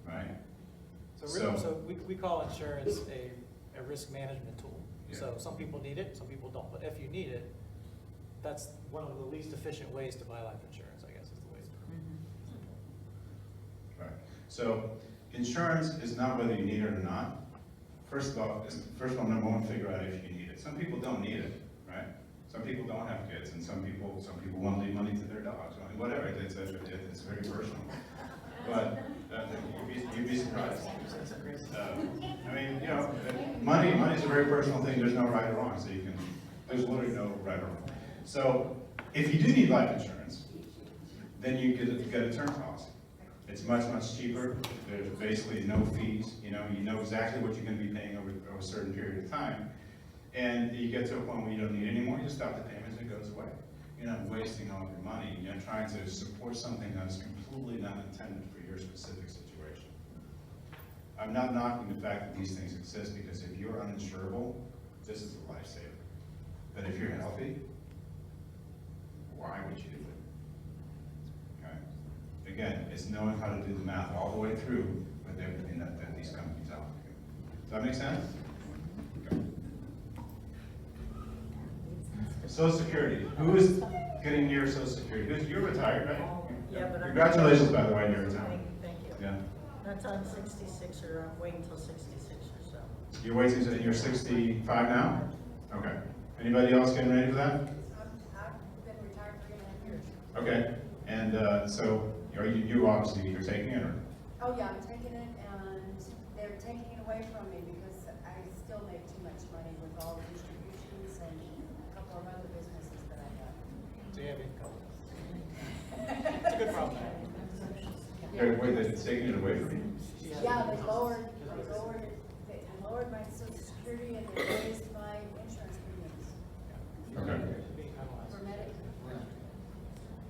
right? So we call insurance a risk management tool. Yeah. So some people need it, some people don't. But if you need it, that's one of the least efficient ways to buy life insurance, I guess, is the way. Right. So insurance is not whether you need it or not. First of all, number one, figure out if you need it. Some people don't need it, right? Some people don't have kids, and some people want to leave money to their dogs. I mean, whatever. It's very personal. But you'd be surprised. Money is a very personal thing. There's no right or wrong. So there's literally no right or wrong. So if you do need life insurance, then you get a term policy. It's much cheaper. There's basically no fees. You know exactly what you're going to be paying over a certain period of time. And you get to a point where you don't need it anymore, you stop the payments and it goes away. You're not wasting all your money. You're trying to support something that's completely not intended for your specific situation. I'm not knocking the fact that these things exist, because if you're uninsurable, this is a lifesaver. But if you're healthy, why would you do it? Okay? Again, it's knowing how to do the math all the way through with everything that these companies offer you. Does that make sense? Okay. Social Security. Who is getting near Social Security? Because you're retired, right? Yeah, but Congratulations, by the way, you're retired. Thank you. Yeah. That's on 66, or I'm waiting till 66 or so. You're waiting until you're 65 now? Okay. Anybody else getting ready for that? I've been retired for 3.5 years. Okay. And so Are you obviously, you're taking it, or? Oh, yeah, I'm taking it, and they're taking it away from me because I still make too much money with all the distributions and a couple of other businesses that I have. So you have income. It's a good problem. Wait, they're taking it away from you? Yeah, they lowered my social security and they raised my insurance premiums Okay. Being penalized. for Medicare.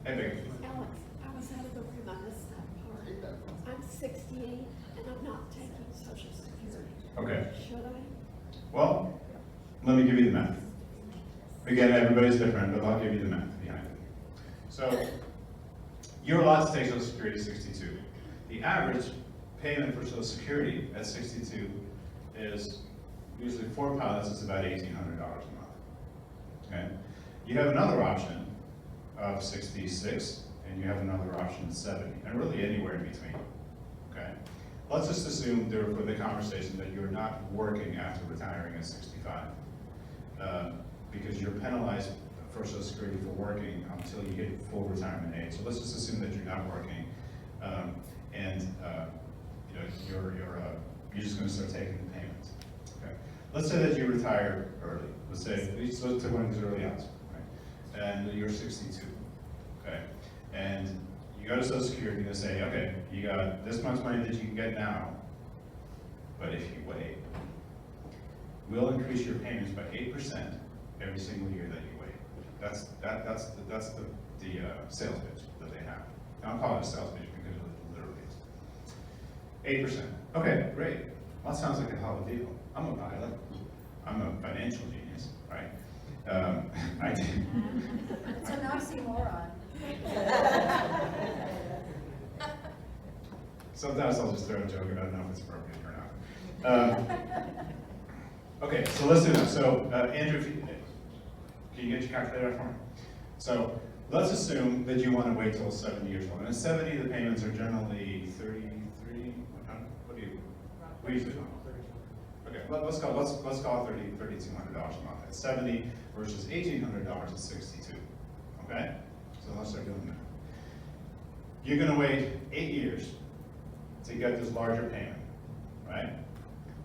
Hey, Vic. Alex, I was out of the room, I missed that part. I'm 68 and I'm not taking social security. Okay. Should I? Well, let me give you the math. Again, everybody's different, but I'll give you the math behind it. So, you're allowed to take Social Security at 62. The average payment for Social Security at 62 is, usually for pilots, is about $1,800 a month. Okay? You have another option of 66, and you have another option of 70, and really anywhere in between. Okay? Let's just assume, for the conversation, that you're not working after retiring at 65, because you're penalized for Social Security for working until you hit full retirement age. So let's just assume that you're not working, and you know, you're just going to start taking the payments. Okay. Let's say that you retire early. Let's take one of these early outs, right? And you're 62. Okay. And you go to Social Security and they say, okay, you got this much money that you can get now, but if you wait, we'll increase your payments by 8% every single year that you wait. That's the sales pitch that they have. And I'll call it a sales pitch because it literally is. 8%. Okay, great. Well, that sounds like a hell of a deal. I'm a pilot. I'm a financial genius, right? I do. It's an oxymoron. Sometimes I'll just throw a joke, and I don't know if it's appropriate or not. Okay, so let's do that. So, Andrew, can you get your calculator out for me? So, let's assume that you want to wait till 70 years old. And at 70, the payments are generally 33. What do you usually call it? Okay, let's call it $3,200 a month at 70 versus $1,800 at 62. Okay, so let's start doing that. You're going to wait 8 years to get this larger payment, right?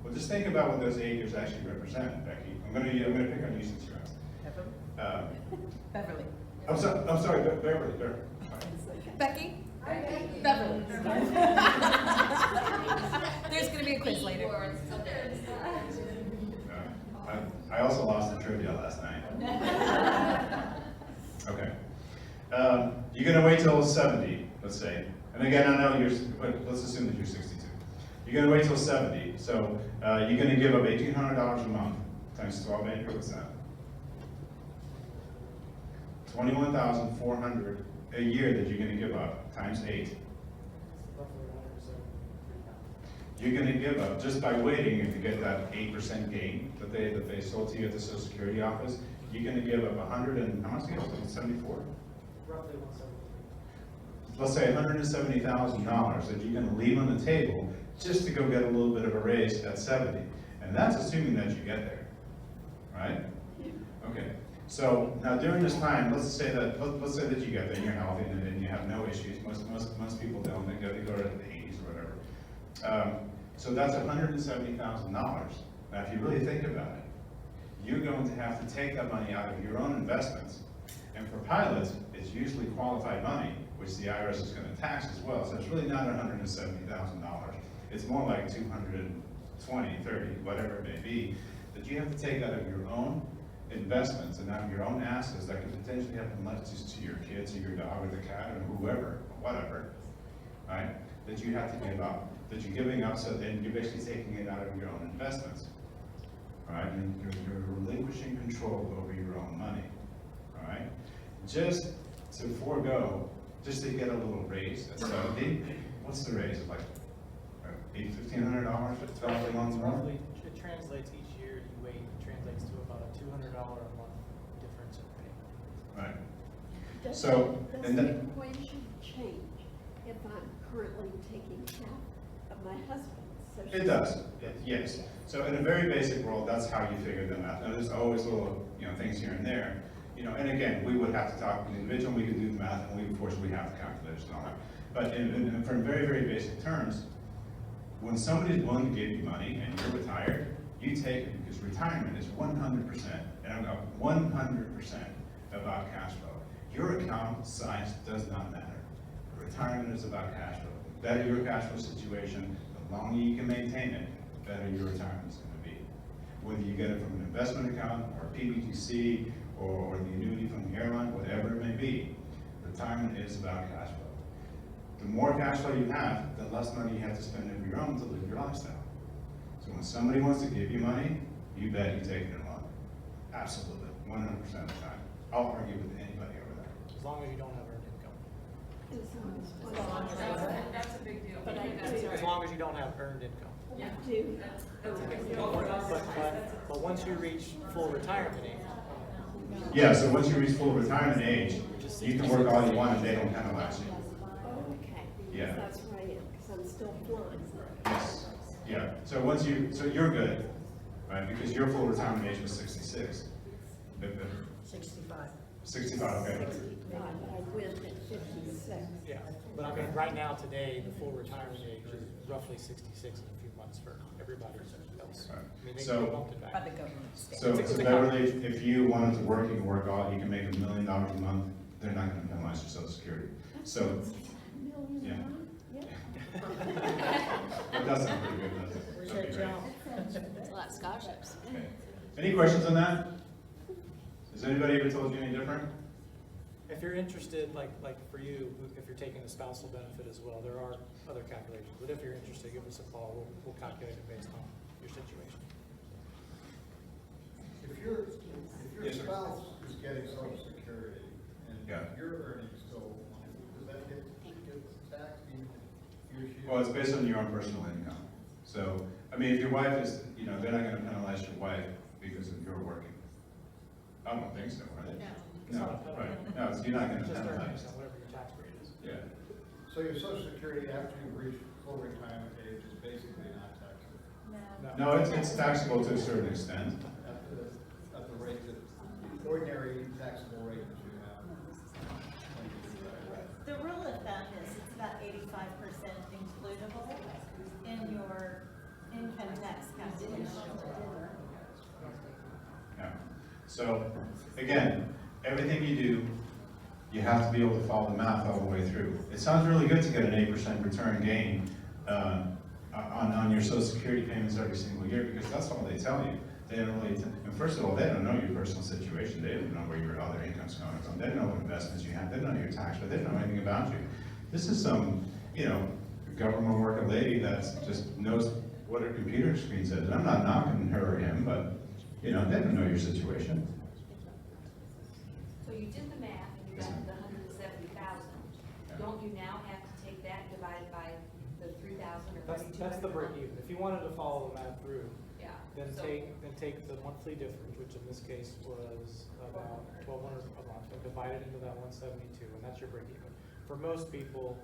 Well, just think about what those 8 years actually represent, Becky. I'm going to pick on you since you're asked. Beverly. I'm sorry, Beverly. Becky? Becky. Beverly. There's gonna be a quiz later. I also lost the trivia last night. Okay. You're going to wait till 70, let's say. And again, I know but let's assume that you're 62. You're going to wait till 70, so you're going to give up $1,800 a month times 12 acres. What's that? $21,400 a year that you're going to give up times 8. You're going to give up just by waiting. If you get that 8% gain that they sold to you at the Social Security office, you're going to give up how much? 74. Roughly 173. Let's say $170,000 that you're going to leave on the table just to go get a little bit of a raise at 70, and that's assuming that you get there, right? Okay. So now during this time, let's say that you get there and you're healthy and you have no issues. Most people don't. They go to the 80s or whatever. So that's $170,000. Now, if you really think about it, you're going to have to take that money out of your own investments. And for pilots, it's usually qualified money, which the IRS is going to tax as well. So it's really not $170,000. It's more like 220, 30, whatever it may be, that you have to take out of your own investments and out of your own assets that could potentially have been left just to your kids or your dog or the cat or whoever, whatever, right? That you have to give up, that you're giving up, so then you're basically taking it out of your own investments, all right? You're relinquishing control over your own money, all right? Just to forego, just to get a little raise at 70, what's the raise? Like $1,500? $1,200 more? It translates each year you wait, it translates to about a $200 a month difference in pay. Right. Does And the then, equation change if I'm currently taking half of my husband's social? it does, yes. So in a very basic world, that's how you figure them out. Now there's always little, things here and there, and again, we would have to talk with the individual, we could do the math, and of course we have the calculators and all that. But from very, very basic terms, when somebody's willing to give you money and you're retired, you take it because retirement is 100%, and I'm going 100% about cash flow. Your account size does not matter. Retirement is about cash flow. The better your cash flow situation, the longer you can maintain it, the better your retirement is going to be. Whether you get it from an investment account or PBGC or the annuity from the airline, whatever it may be, retirement is about cash flow. The more cash flow you have, the less money you have to spend of your own to live your lifestyle. So when somebody wants to give you money, you bet you take it and run. Absolutely, 100% of the time. I'll argue with anybody over there. As long as you don't have earned income. That's a big deal. As long as you don't have earned income. Yeah. That's a big deal. But once you reach full retirement age, Yeah, so once you reach full retirement age, you can work all you want and they don't penalize you. Okay. Yeah. That's right, because I'm still flying. Yes, yeah, so once so you're good, right, because your full retirement age was 66. 65. 65, okay. 65, I went at 56. yeah. But I mean, right now, today, the full retirement age is roughly 66 in a few months for everybody else. Right. I mean, they So- bumped it back. By the government. So Beverly, if you wanted to work, you can work all, you can make $1 million a month, they're not gonna penalize your social security. So, yeah. That does sound pretty good, doesn't it? Where's That'd that be great. job? It's a lot of scholarships. Okay. Any questions on that? Has anybody ever told you any different? If you're interested, like for you, if you're taking the spousal benefit as well, there are other calculations. But if you're interested, give us a call. We'll calculate it based on your situation. If your Yes, sir. spouse is getting social security and Yeah. you're earning still money, does that get taxed even if he or she? Well, it's based on your own personal income. So, I mean, if your wife is, they're not gonna penalize your wife because of your working. I don't think so, right? No, right, no, so you're not gonna Just earn penalize. based on whatever your tax rate is. Yeah, So your social security after you reach full retirement age is basically not taxable no, it's taxable to a certain extent. at the rate that, the ordinary taxable rate that you have. when you retire. The rule of thumb is it's about 85% includable in your income tax calculation. Yeah. So, again, everything you do, you have to be able to follow the math all the way through. It sounds really good to get an 8% return gain on your social security payments every single year, because that's all they tell you. They don't really, and first of all, they don't know your personal situation. They don't know where your other income's coming from. They don't know what investments you have. They don't know your tax rate. They don't know anything about you. This is some, government worker lady that just knows what her computer screen says. And I'm not knocking her or him, but, they don't know your situation. So you did the math and you got the 170,000. Don't you now have to take that and divide it by the 3,000 or 3,200? That's the break even. If you wanted to follow the math through, Yeah. then So- take the monthly difference, which in this case was about 1,200 a month, and divide it into that 172, and that's your break even. For most people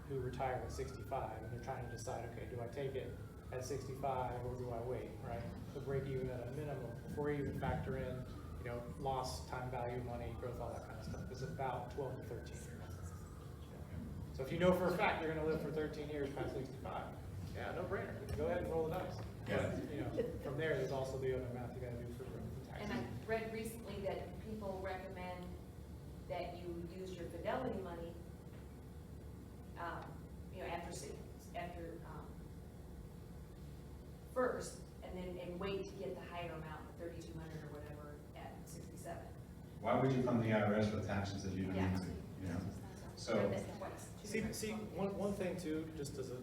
who retire at 65, and they're trying to decide, okay, do I take it at 65 or do I wait, right? The break even at a minimum, before you even factor in, loss, time value, money, growth, all that kind of stuff, is about 12 to 13 years. So if you know for a fact you're gonna live for 13 years past 65, yeah, no brainer, go ahead and roll the dice. Yeah. From there, there's also the other math you gotta do for the tax. And I read recently that people recommend that you use your Fidelity money, first, and wait to get the higher amount, 3,200 or whatever, at 67. Why would you fund the IRS with taxes that you don't Yeah. need to, So, Read that twice, two different See, spots. one thing too, just as a,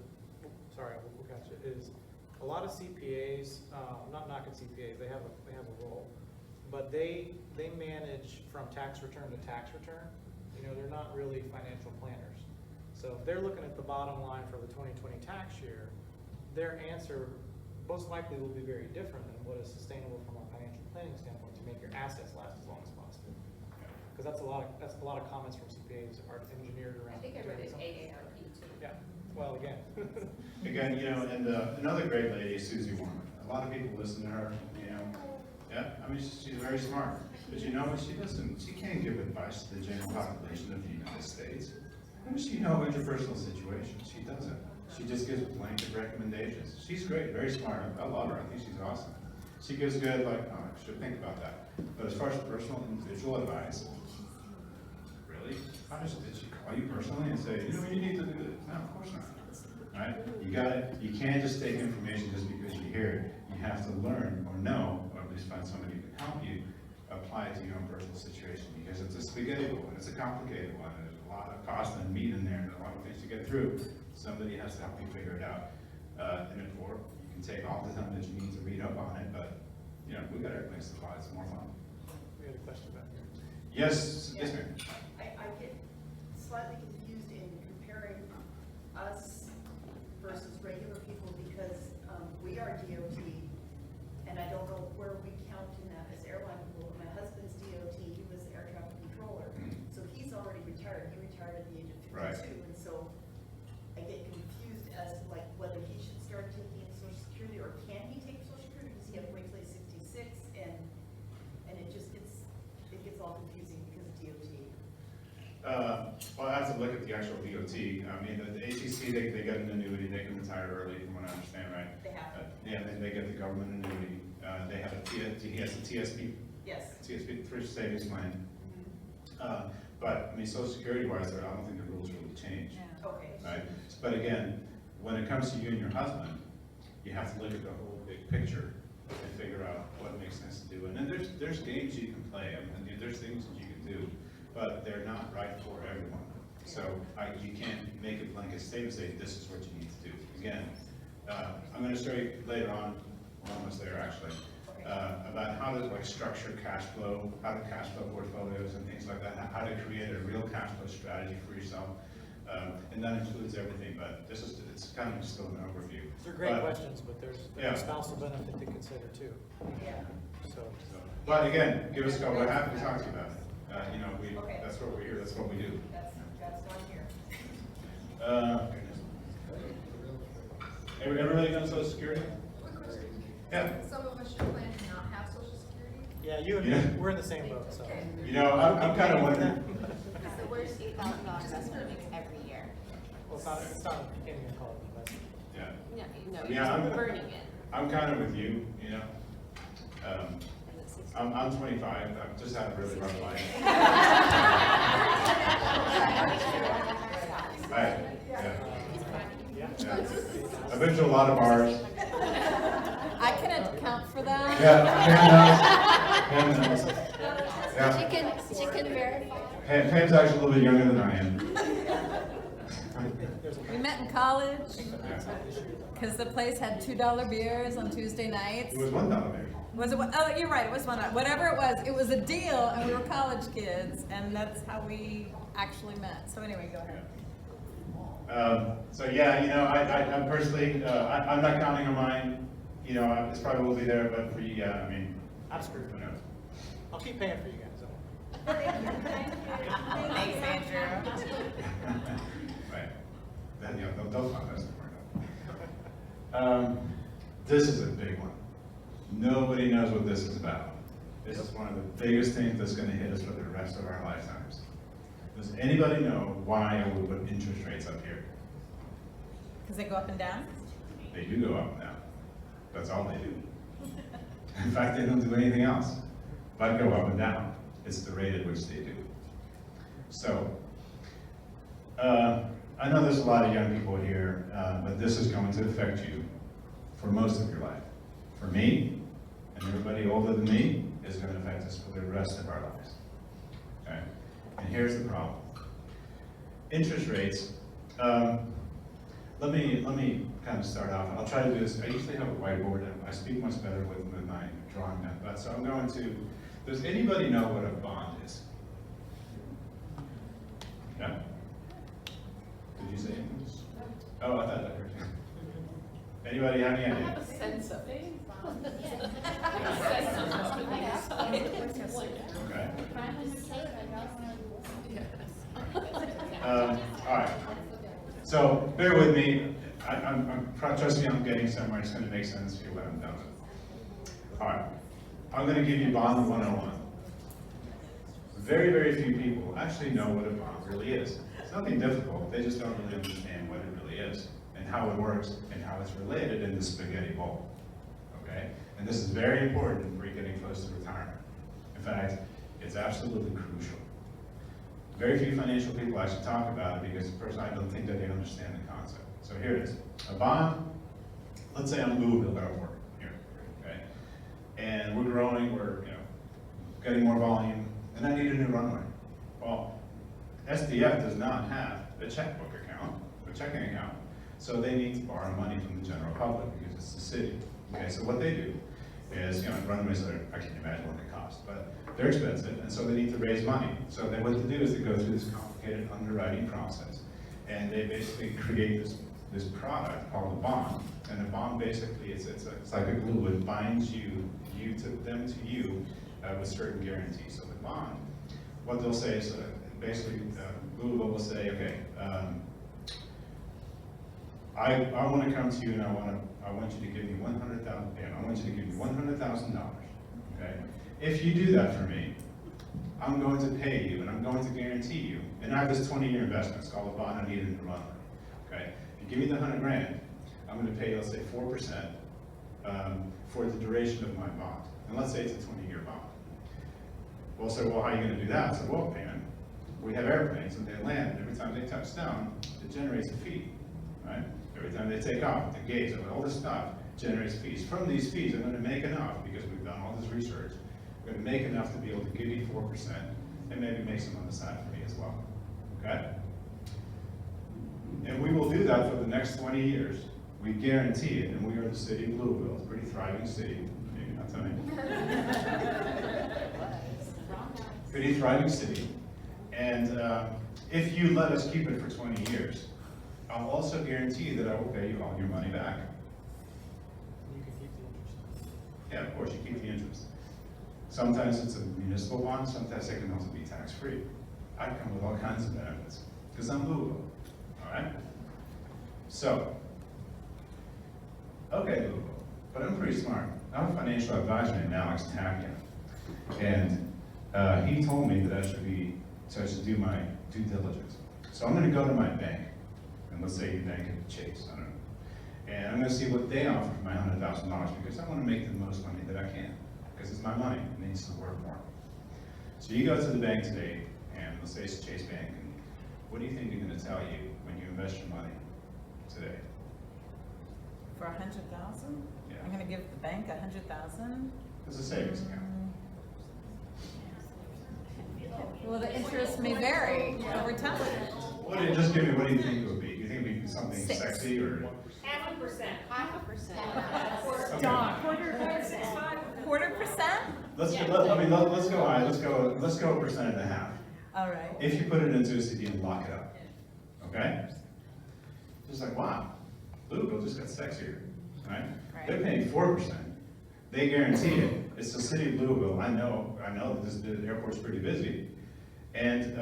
sorry, I got you, is a lot of CPAs, I'm not knocking CPAs, they have a role, but they manage from tax return to tax return. They're not really financial planners. So if they're looking at the bottom line for the 2020 tax year, their answer most likely will be very different than what is sustainable from a financial planning standpoint to make your assets last as long as possible. Because that's a lot of comments from CPAs are engineered around. I think I read it doing something. AARP too. Yeah, well, again. and another great lady is Susie Warren. A lot of people listen to her, Yeah, I mean, she's very smart. But you know what, she can't give advice to the general population of the United States. How does she know interpersonal situations? She doesn't. She just gives blanket recommendations. She's great, very smart. I love her. I think she's awesome. She gives good, like, oh, I should think about that. But as far as personal individual advice, really? Did she call you personally and say, you know, you need to do this? No, of course not. Right? You can't just take information just because you hear it. You have to learn or know, or at least find somebody who can help you apply it to your own personal situation, because it's a spaghetti one, it's a complicated one, and there's a lot of cost and meat in there, and a lot of things to get through. Somebody has to help you figure it out. Or you can take all the time that you need to read up on it, but you know, we got airplane supply, it's more fun. We had a question back here. Yes, yes, ma'am. I get slightly confused in comparing us versus regular people because we are DOT, and I don't know where we count in that as airline people. My husband's DOT, he was air traffic controller, so he's already retired. He retired at the age of 52, Right. and so I get confused as to like whether he should start taking Social Security or can he take Social Security? Does he have to wait till he's 66? And it just gets all confusing because of DOT. Well, I have to look at the actual DOT. I mean, the ATC, they get an annuity, they can retire early, from what I understand, right? They have to. Yeah, they get the government annuity. They have he has a TSP. Yes. TSP, thrift savings plan. But, I mean, Social Security-wise, I don't think the rules really change. Okay. Right? But again, when it comes to you and your husband, you have to look at the whole big picture and figure out what makes sense to do. And then there's games you can play, I mean, there's things that you can do, but they're not right for everyone. So you can't make a blanket statement, say, this is what you need to do. Again, I'm going to show you later on, we're almost there actually, about how to like structure cash flow, how to cash flow portfolios and things like that, how to create a real cash flow strategy for yourself. And that includes everything, but it's kind of still an overview. They're great questions, but there's Yeah. a spousal benefit to consider too. Yeah. So, But again, give us a call, we're happy to talk to you about it. You know, that's what we're here, that's what we do. That's what I'm here. Everybody knows Social Security? Quick question. Yeah. Some of us should plan to not have Social Security. yeah, you and Yeah. me, we're in the same boat, so. You know, I'm kind of wondering, So where's $8,000 investment every year? Well, it's not, you can't even call it an investment. yeah. No, Yeah, you're just burning it. I'm kind of with you, you know. I'm 25, I've just had a really rough life. Yeah. I've been to a lot of bars. I can account for that. Yeah, Pam knows. Pam knows. Yeah. She can verify. Pam's actually a little bit younger than I am. We met in college, because the place had $2 beers on Tuesday nights. It was $1 there. Was it, oh, you're right, it was $1. Whatever it was a deal, and we were college kids, and that's how we actually met. So anyway, go ahead. So yeah, you know, I personally, I'm not counting on mine. You know, it's probably will be there, but for you, yeah, I mean, I'm screwed. who knows? I'll keep paying for you guys. Thanks, Andrew. Right. Then, you know, they'll find us somewhere. This is a big one. Nobody knows what this is about. This is one of the biggest things that's going to hit us for the rest of our lifetimes. Does anybody know why we put interest rates up here? Because they go up and down? They do go up and down. That's all they do. In fact, they don't do anything else but go up and down. It's the rate at which they do. So, I know there's a lot of young people here, but this is going to affect you for most of your life. For me, and everybody older than me, is going to affect us for the rest of our lives. Okay? And here's the problem. Interest rates, let me kind of start off. I'll try to do this. I usually have a whiteboard, and I speak much better with my drawing method. But so I'm going to, does anybody know what a bond is? Yeah? Did you say anything? Oh, I thought I heard you. Anybody have any idea? I have a sense of it. Okay. All right. So bear with me. Trust me, I'm getting somewhere. It's going to make sense here when I'm done with it. All right. I'm going to give you bond 101. Very, very few people actually know what a bond really is. It's nothing difficult, they just don't really understand what it really is, and how it works, and how it's related in the spaghetti bowl, okay? And this is very important for you getting close to retirement. In fact, it's absolutely crucial. Very few financial people actually talk about it because personally I don't think that they understand the concept. So here it is, a bond, let's say I'm Louisville, where I work, here, okay? And we're growing, we're getting more volume, and I need a new runway. Well, SDF does not have a checkbook account, a checking account, so they need to borrow money from the general public because it's the city. Okay, so what they do is, runways are, I can't imagine what they cost, but they're expensive, and so they need to raise money. So then what they do is they go through this complicated underwriting process, and they basically create this product called a bond. And a bond basically, it's like a glue, it binds you to them to you with certain guarantees. So the bond, what they'll say is basically, Google will say, okay, I want to come to you and I want you to give me $100,000. I want you to give me $100,000. Okay. If you do that for me, I'm going to pay you and I'm going to guarantee you. And I have this 20-year investment. It's called a bond. I need it in the runway. Okay. If you give me the $100 grand, I'm going to pay, let's say, 4% for the duration of my bond. And let's say it's a 20-year bond. We'll say, well, how are you going to do that? I said, well, man, we have airplanes and they land, and every time they touch down, it generates a fee, right? Every time they take off, the gates, all this stuff generates fees. From these fees, I'm going to make enough, because we've done all this research, we're going to make enough to be able to give you 4% and maybe make some on the side for me as well, okay? And we will do that for the next 20 years. We guarantee it, and we are the city of Louisville. It's a pretty thriving city, maybe not tonight. Pretty thriving city. And if you let us keep it for 20 years, I'll also guarantee that I will pay you all your money back. You can keep the interest. Yeah, of course, you keep the interest. Sometimes it's a municipal bond, sometimes it can also be tax-free. I come with all kinds of benefits, because I'm Louisville, all right? So, okay, Louisville, but I'm pretty smart. I'm a financial advisor named Alex Tapia, and he told me that I should do my due diligence. So I'm going to go to my bank, and let's say you bank at Chase, I don't know, and I'm going to see what they offer for my $100,000 because I want to make the most money that I can, because it's my money, it needs to work more. So you go to the bank today, and let's say it's Chase Bank, and what do you think they're going to tell you when you invest your money today? For 100,000? Yeah. I'm gonna give the bank 100,000? It's a savings account. Well, the interest may vary over time. What do you just give me? What do you think it would be? Do you think it would be something 6. sexy or? 0.5%. 0.5%. Darn. Quarter percent? Let's go high. Let's go 1.5%. All right. If you put it into a CD and lock it up, okay? Just like wow, Louisville just got sexier, right? They're paying 4%. They guarantee it. It's the city of Louisville. I know that this airport's pretty busy, and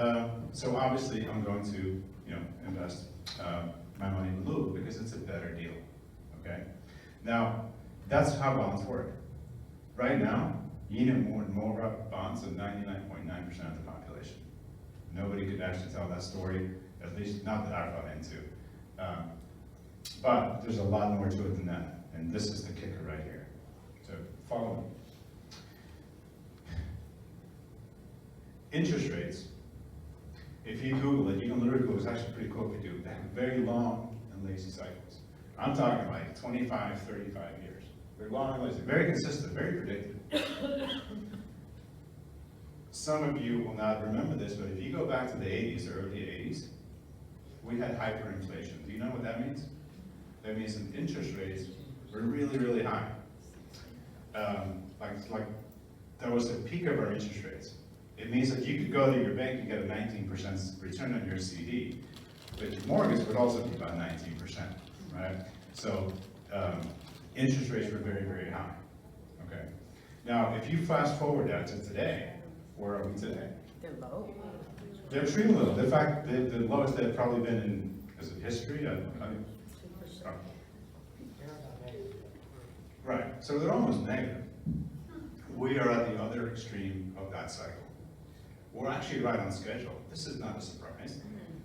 so obviously I'm going to invest my money in Louisville because it's a better deal. Okay. Now that's how bonds work. Right now, you need more bonds than 99.9% of the population. Nobody could actually tell that story, at least not that I've run into. But there's a lot more to it than that, and this is the kicker right here. So follow me. Interest rates, if you Google it, you can literally Google it. It's actually pretty cool if you do. They have very long and lazy cycles. I'm talking like 25, 35 years. They're long and lazy, very consistent, very predictable. Some of you will not remember this, but if you go back to the 80s, early 80s, we had hyperinflation. Do you know what that means? That means that interest rates were really, really high. Like there was a peak of our interest rates. It means that you could go to your bank and get a 19% return on your CD, but your mortgage would also be about 19%, right? So interest rates were very, very high, okay? Now, if you fast forward that to today, where are we today? They're low. They're extremely low. In fact, the lowest they've probably been in, is it history? Right, so they're almost negative. We are at the other extreme of that cycle. We're actually right on schedule. This is not a surprise.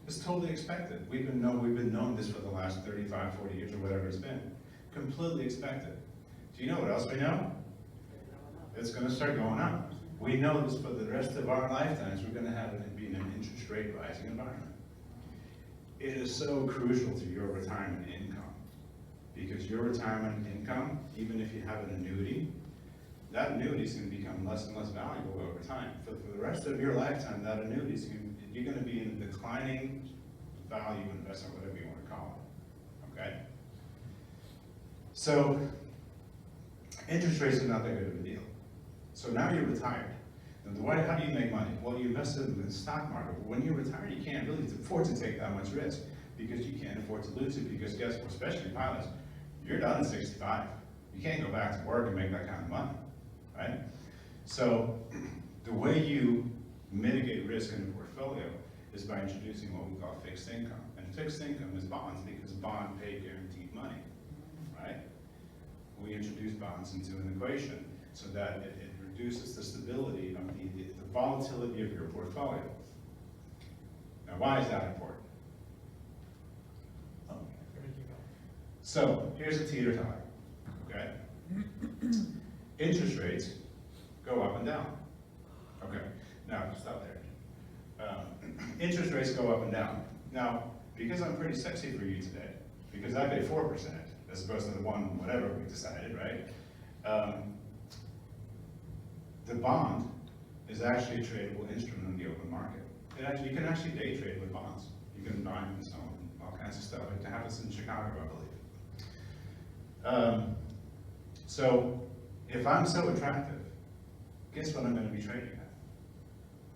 It's totally expected. We've been knowing this for the last 35, 40 years or whatever it's been. Completely expected. Do you know what else we know? It's gonna start going up. We know this for the rest of our lifetimes, we're gonna have it be in an interest rate rising environment. It is so crucial to your retirement income, because your retirement income, even if you have an annuity, that annuity is going to become less and less valuable over time. For the rest of your lifetime, that annuity is you're going to be in a declining value investment, whatever you want to call it. Okay? So, interest rates are not that good of a deal. So now you're retired. Now, how do you make money? Well, you invest in the stock market. But when you're retired, you can't really afford to take that much risk because you can't afford to lose it because guess what, especially pilots, you're done at 65. You can't go back to work and make that kind of money, right? So the way you mitigate risk in a portfolio is by introducing what we call fixed income. And fixed income is bonds because bonds pay guaranteed money, right? We introduce bonds into an equation so that it reduces the stability of the volatility of your portfolio. Now, why is that important? So, here's a teeter-totter, okay? Interest rates go up and down. Okay, now stop there. Interest rates go up and down. Now, because I'm pretty sexy for you today, because I pay 4% as opposed to the one whatever we decided, right? The bond is actually a tradable instrument in the open market. You can actually day trade with bonds. You can buy them and sell them, all kinds of stuff. It happens in Chicago, I believe. So, if I'm so attractive, guess what I'm going to be trading at?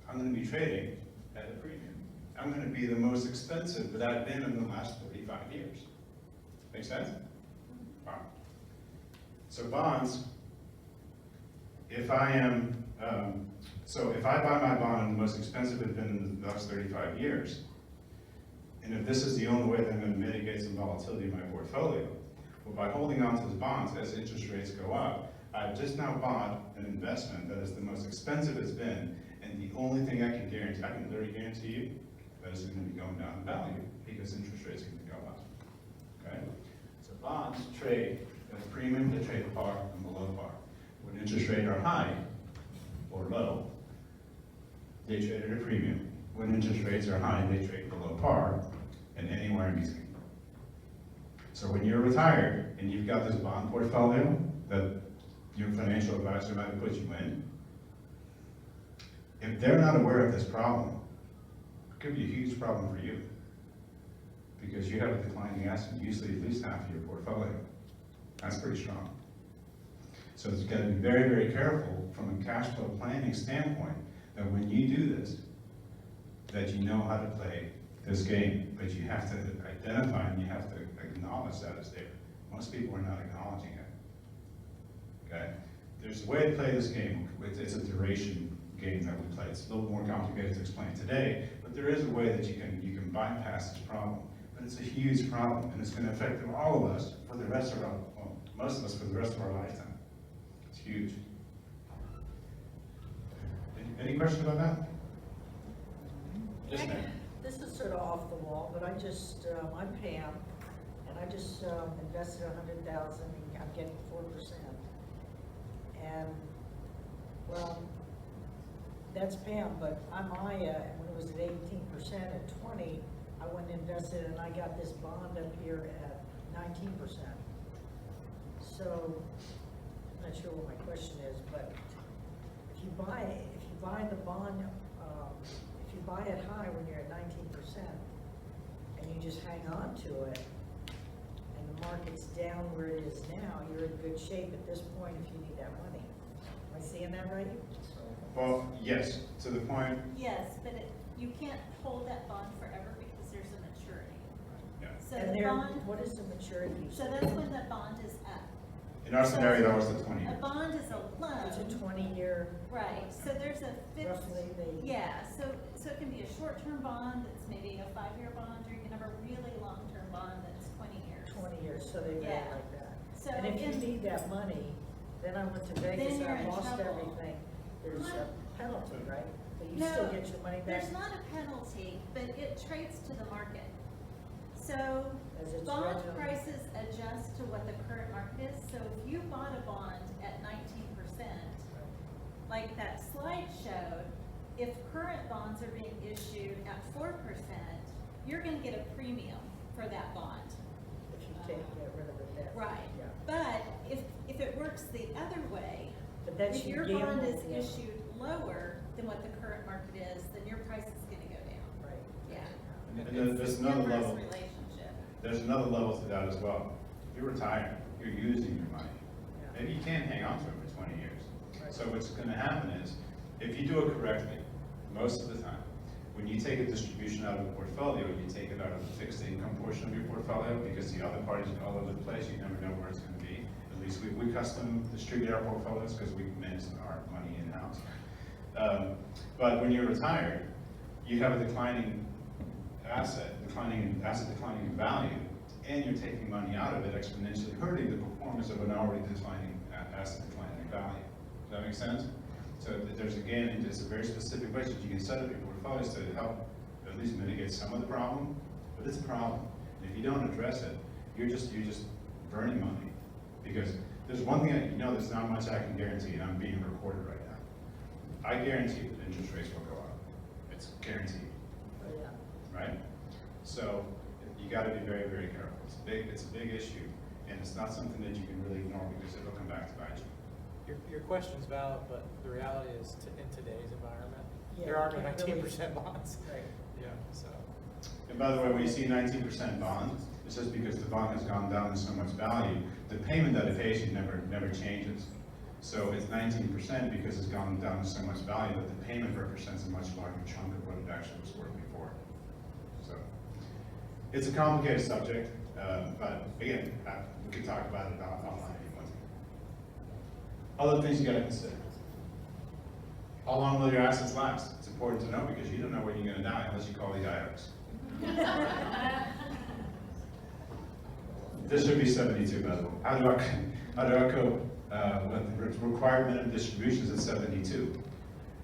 I'm going to be trading at a premium. I'm going to be the most expensive that I've been in the last 35 years. Make sense? Wow. So bonds, if I am, if I buy my bond and the most expensive it's been in the last 35 years, and if this is the only way that I'm going to mitigate some volatility in my portfolio, well, by holding on to the bonds as interest rates go up, I've just now bought an investment that is the most expensive it's been, and the only thing I can guarantee, I can literally guarantee you, that it's going to be going down in value because interest rates are going to go up. Okay? So bonds trade at a premium, they trade at par and below par. When interest rates are high or low, they trade at a premium. When interest rates are high, they trade below par and anywhere in between. So when you're retired and you've got this bond portfolio that your financial advisor might have put you in, if they're not aware of this problem, it could be a huge problem for you because you have a declining asset, usually at least half of your portfolio. That's pretty strong. So it's got to be very, very careful from a cash flow planning standpoint that when you do this, that you know how to play this game, but you have to identify and you have to acknowledge that it's there. Most people are not acknowledging it. Okay? There's a way to play this game. It's a duration game that we play. It's a little more complicated to explain today, but there is a way that you can bypass this problem. But it's a huge problem, and it's going to affect all of us for the rest of our, well, most of us for the rest of our lifetime. It's huge. Any question about that? Yes, ma'am. This is sort of off the wall, but I'm Pam, and I just invested $100,000 and I'm getting 4%. And, well, that's Pam, but I'm Maya, and when it was at 18% at 20, I went and invested and I got this bond up here at 19%. So, I'm not sure what my question is, but if you buy the bond, if you buy it high when you're at 19% and you just hang on to it, and the market's down where it is now, you're in good shape at this point if you need that money. Am I seeing that right? Well, yes, to the point. Yes, but you can't hold that bond forever because there's a maturity. Yeah. So And the bond, what is the maturity? so that's when the bond is up. In our scenario, that was the 20 A years. bond is a loan. It's a 20-year. Right, so there's a fixed, Roughly yeah, so it can be a short-term bond that's maybe a 5-year bond, or you can have a really long-term bond that's 20 years. 20 years, so they vary Yeah. like that. So And if you in- need that money, then I went to Vegas, Then you're I in lost trouble. everything. There's a penalty, right? But you still get your money back. There's not a penalty, but it trades to the market. So As it's bond regular. prices adjust to what the current market is. So if you bought a bond at 19%, like that slide showed, if current bonds are being issued at 4%, you're gonna get a premium for that bond. If you get rid of the debt. Right. Yeah. But if it works the other way, But that's if you your bond gamble, is yeah. issued lower than what the current market is, then your price is gonna go down. Right. Yeah. And there's another Inverse level. relationship. There's another level to that as well. If you're retired, you're using your money. Maybe you can't hang on to it for 20 years. So what's going to happen is, if you do it correctly, most of the time, when you take a distribution out of a portfolio, you take it out of the fixed income portion of your portfolio, because the other parties are all over the place, you never know where it's going to be. At least we custom distribute our portfolios because we manage our money in-house. But when you're retired, you have a declining asset declining in value, and you're taking money out of it, exponentially hurting the performance of an already declining asset declining in value. Does that make sense? So there's, again, it's a very specific way that you can set up your portfolios to help at least mitigate some of the problem, but it's a problem. And if you don't address it, you're just burning money. Because there's one thing that, there's not much I can guarantee, and I'm being recorded right now. I guarantee that interest rates will go up. It's guaranteed. Oh, yeah. Right? So you got to be very, very careful. It's a big issue, and it's not something that you can really ignore because it'll come back to bite you. Your question's valid, but the reality is, in today's environment, Yeah, there are no you can't 19% bonds. Right. Yeah, so. And by the way, when you see 19% bond, it's just because the bond has gone down in so much value. The payment that it pays you never changes. So it's 19% because it's gone down in so much value that the payment represents a much larger chunk of what it actually was worth before. So it's a complicated subject, but again, we can talk about it offline if you want to. Other things you got to consider. How long will your assets last? It's important to know because you don't know when you're going to die unless you call the IRS. This should be 72, by the way. How do I cope with the required minimum distributions at 72?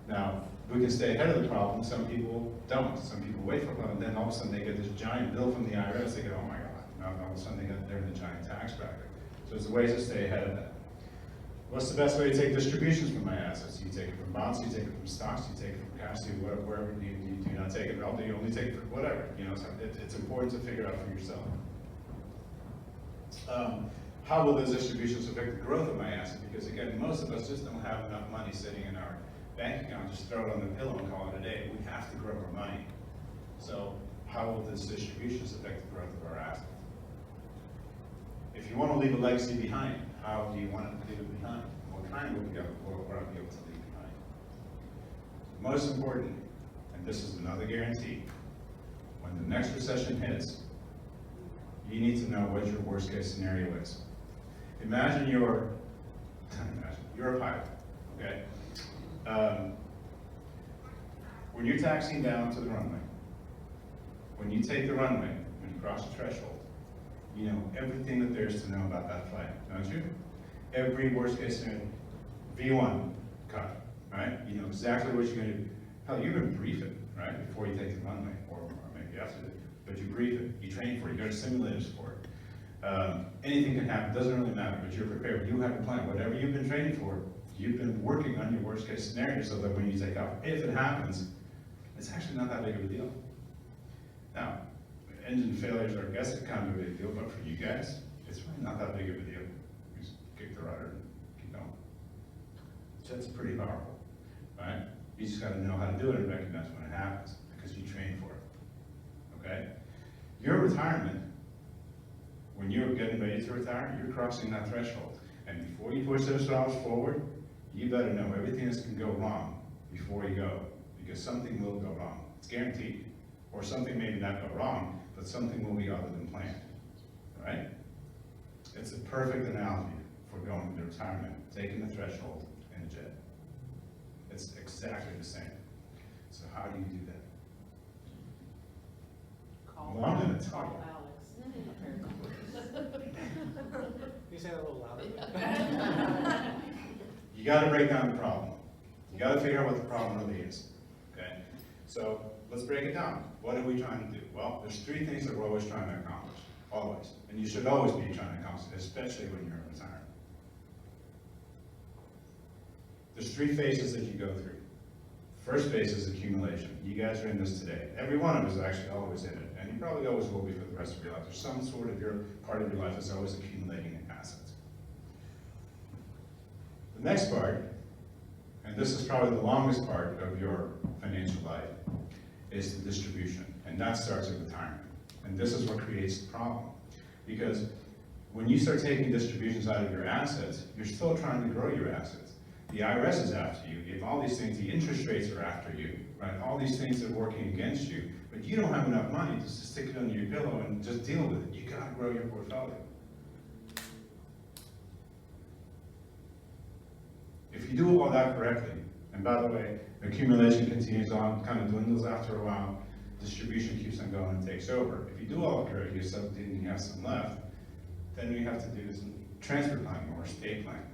Now, we can stay ahead of the problem. Some people don't. Some people wait for it, and then all of a sudden they get this giant bill from the IRS. They go, oh my God. Now all of a sudden they're in a giant tax bracket. So there's ways to stay ahead of that. What's the best way to take distributions from my assets? You take it from bonds, you take it from stocks, you take it from cash, wherever you do not take it, or you only take it for whatever. So it's important to figure out for yourself. How will those distributions affect the growth of my asset? Because again, most of us just don't have enough money sitting in our bank account, just throw it on the pillow and call it a day. We have to grow our money. So how will those distributions affect the growth of our assets? If you want to leave a legacy behind, how do you want to leave it behind? What kind will we be able to leave behind? Most important, and this is another guarantee, when the next recession hits, you need to know what your worst case scenario is. Imagine you're a pilot, okay? When you're taxiing down to the runway, when you take the runway, when you cross the threshold, you know everything that there is to know about that flight, don't you? Every worst case scenario, V1 cut, right? You know exactly what you're going to do. Hell, you're going to brief it, right, before you take the runway, or maybe after it. But you brief it, you train for it, you go to simulators for it. Anything can happen, doesn't really matter, but you're prepared. You have a plan. Whatever you've been training for, you've been working on your worst case scenario so that when you take off, if it happens, it's actually not that big of a deal. Now, engine failures are, I guess, kind of a big deal, but for you guys, it's really not that big of a deal. You just kick the rudder and keep going. So it's pretty powerful, right? You just got to know how to do it and recognize when it happens because you train for it, okay? Your retirement, when you're getting ready to retire, you're crossing that threshold. And before you push those throttles forward, you better know everything that can go wrong before you go, because something will go wrong. It's guaranteed. Or something may not go wrong, but something will be other than planned, right? It's a perfect analogy for going into retirement, taking the threshold in a jet. It's exactly the same. So how do you do that? Well, I'm going to tell you. Can you say that a little louder? You got to break down the problem. You got to figure out what the problem really is. So let's break it down. What are we trying to do? Well, there's three things that we're always trying to accomplish, always. And you should always be trying to accomplish it, especially when you're in retirement. There's three phases that you go through. First phase is accumulation. You guys are in this today. Every one of us is actually always in it, and you probably always will be for the rest of your life. There's some sort of your part of your life that's always accumulating assets. The next part, and this is probably the longest part of your financial life, is the distribution, and that starts at retirement. And this is what creates the problem, because when you start taking distributions out of your assets, you're still trying to grow your assets. The IRS is after you. You have all these things, the interest rates are after you, right? All these things are working against you, but you don't have enough money just to stick it under your pillow and just deal with it. You gotta grow your portfolio. If you do all that correctly, and by the way, accumulation continues on, kind of dwindles after a while, distribution keeps on going and takes over. If you do all that correctly, you have some left, then we have to do some transfer planning or estate planning.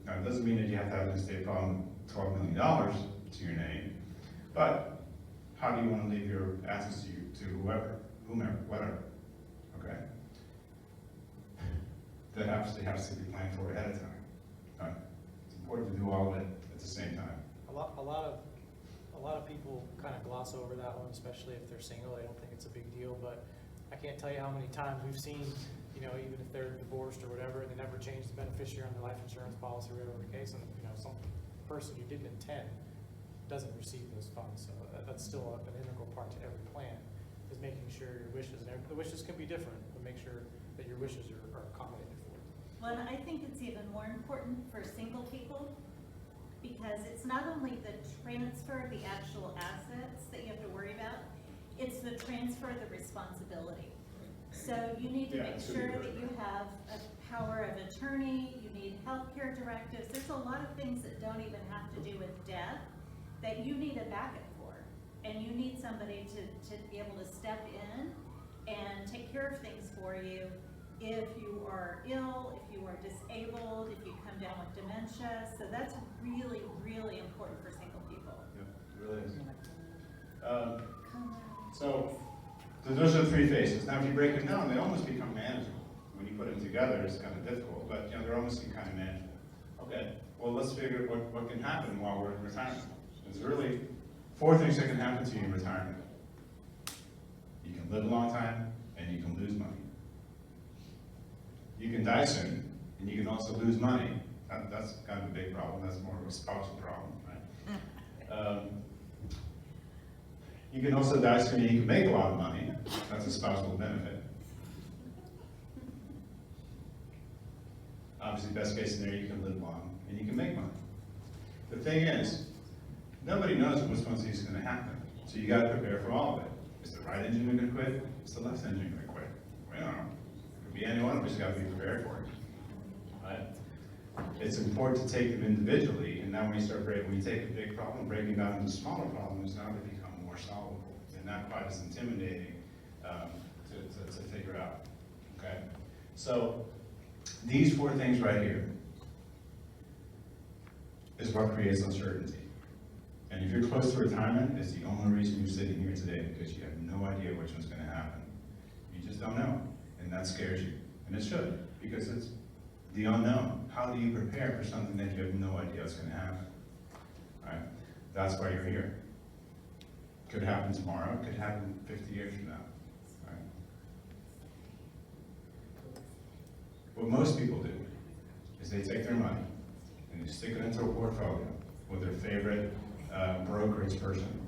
Now, it doesn't mean that you have to have an estate plan of $12 million to your name, but how do you want to leave your assets to whomever, whatever, okay? That obviously has to be planned for ahead of time. Right? It's important to do all of it at the same time. A lot of people kind of gloss over that one, especially if they're single. They don't think it's a big deal, but I can't tell you how many times we've seen, you know, even if they're divorced or whatever, they never change the beneficiary on their life insurance policy or whatever the case, and you know, some person you didn't intend doesn't receive those funds. So that's still an integral part to every plan, is making sure your wishes, and the wishes can be different, but make sure that your wishes are accommodated for. Well, I think it's even more important for single people, because it's not only the transfer of the actual assets that you have to worry about, it's the transfer of the responsibility. So you need to make sure that you have a power of attorney, you need healthcare directives. There's a lot of things that don't even have to do with death that you need a backup for. And you need somebody to be able to step in and take care of things for you if you are ill, if you are disabled, if you come down with dementia. So that's really, really important for single people. Yep, it really is. So those are the three phases. Now, if you break them down, they almost become manageable. When you put them together, it's kind of difficult, but you know, they're almost kind of manageable. Okay, well, let's figure what can happen while we're in retirement. There's really 4 things that can happen to you in retirement. You can live a long time, and you can lose money. You can die soon, and you can also lose money. That's kind of a big problem. That's more of a spousal problem, right? You can also die soon, and you can make a lot of money. That's a spousal benefit. Obviously, best case scenario, you can live long, and you can make money. The thing is, nobody knows which one of these is going to happen. So you got to prepare for all of it. Is the right engine going to quit? Is the left engine going to quit? We don't know. It could be any one of us. Got to be prepared for it. Right? It's important to take them individually, and now when you take a big problem, breaking down into smaller problems, now they become more solvable and not quite as intimidating to figure out. Okay? So these 4 things right here is what creates uncertainty. And if you're close to retirement, it's the only reason you're sitting here today, because you have no idea which one's going to happen. You just don't know, and that scares you. And it should, because it's the unknown. How do you prepare for something that you have no idea what's going to happen? Right? That's why you're here. Could happen tomorrow, could happen 50 years from now. Right? What most people do is they take their money and they stick it into a portfolio with their favorite brokerage person,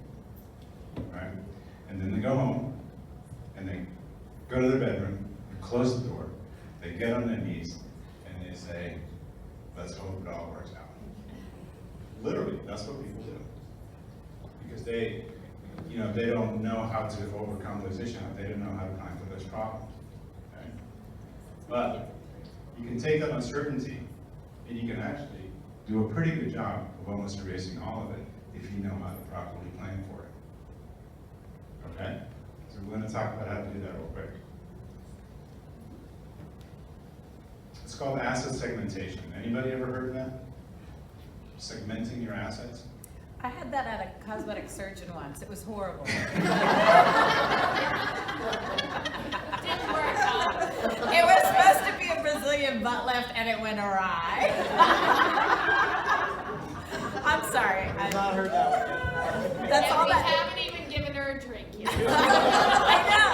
right? And then they go home and they go to their bedroom, they close the door, they get on their knees, and they say, let's hope it all works out. Literally, that's what people do. Because they don't know how to overcome those issues, they don't know how to plan for those problems. Okay? But you can take that uncertainty and you can actually do a pretty good job of almost erasing all of it if you know how to properly plan for it. Okay? So we're going to talk about how to do that real quick. It's called asset segmentation. Anybody ever heard of that? Segmenting your assets? I had that at a cosmetic surgeon once. It was horrible. Didn't work out. It was supposed to be a Brazilian butt lift and it went awry. I'm sorry. I've not heard that one. That's And all we that. haven't even given her a drink yet. I know.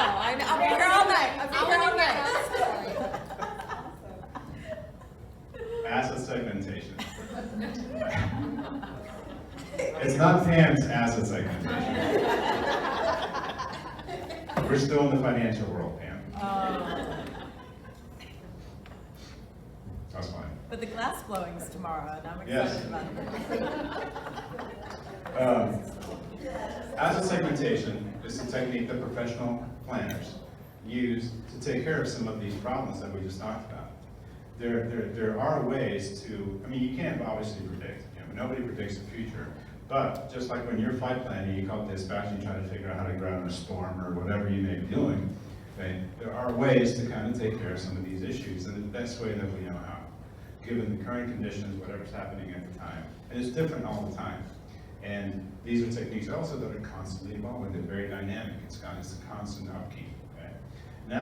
I'll be here all night. I'll be here all night. Asset segmentation. It's not Pam's asset segmentation. We're still in the financial world, Pam. That's fine. But the glass blowing's tomorrow, and I'm Yes. excited about it. Asset segmentation is a technique that professional planners use to take care of some of these problems that we just talked about. There are ways to, I mean, you can't obviously predict, nobody predicts the future, but just like when you're flight planning, you call dispatch and you try to figure out how to get out in a storm or whatever you may be doing, okay, there are ways to kind of take care of some of these issues in the best way that we know how, given the current conditions, whatever's happening at the time. And it's different all the time. And these are techniques also that are constantly evolving. They're very dynamic. It's a constant upkeep. Okay? Now,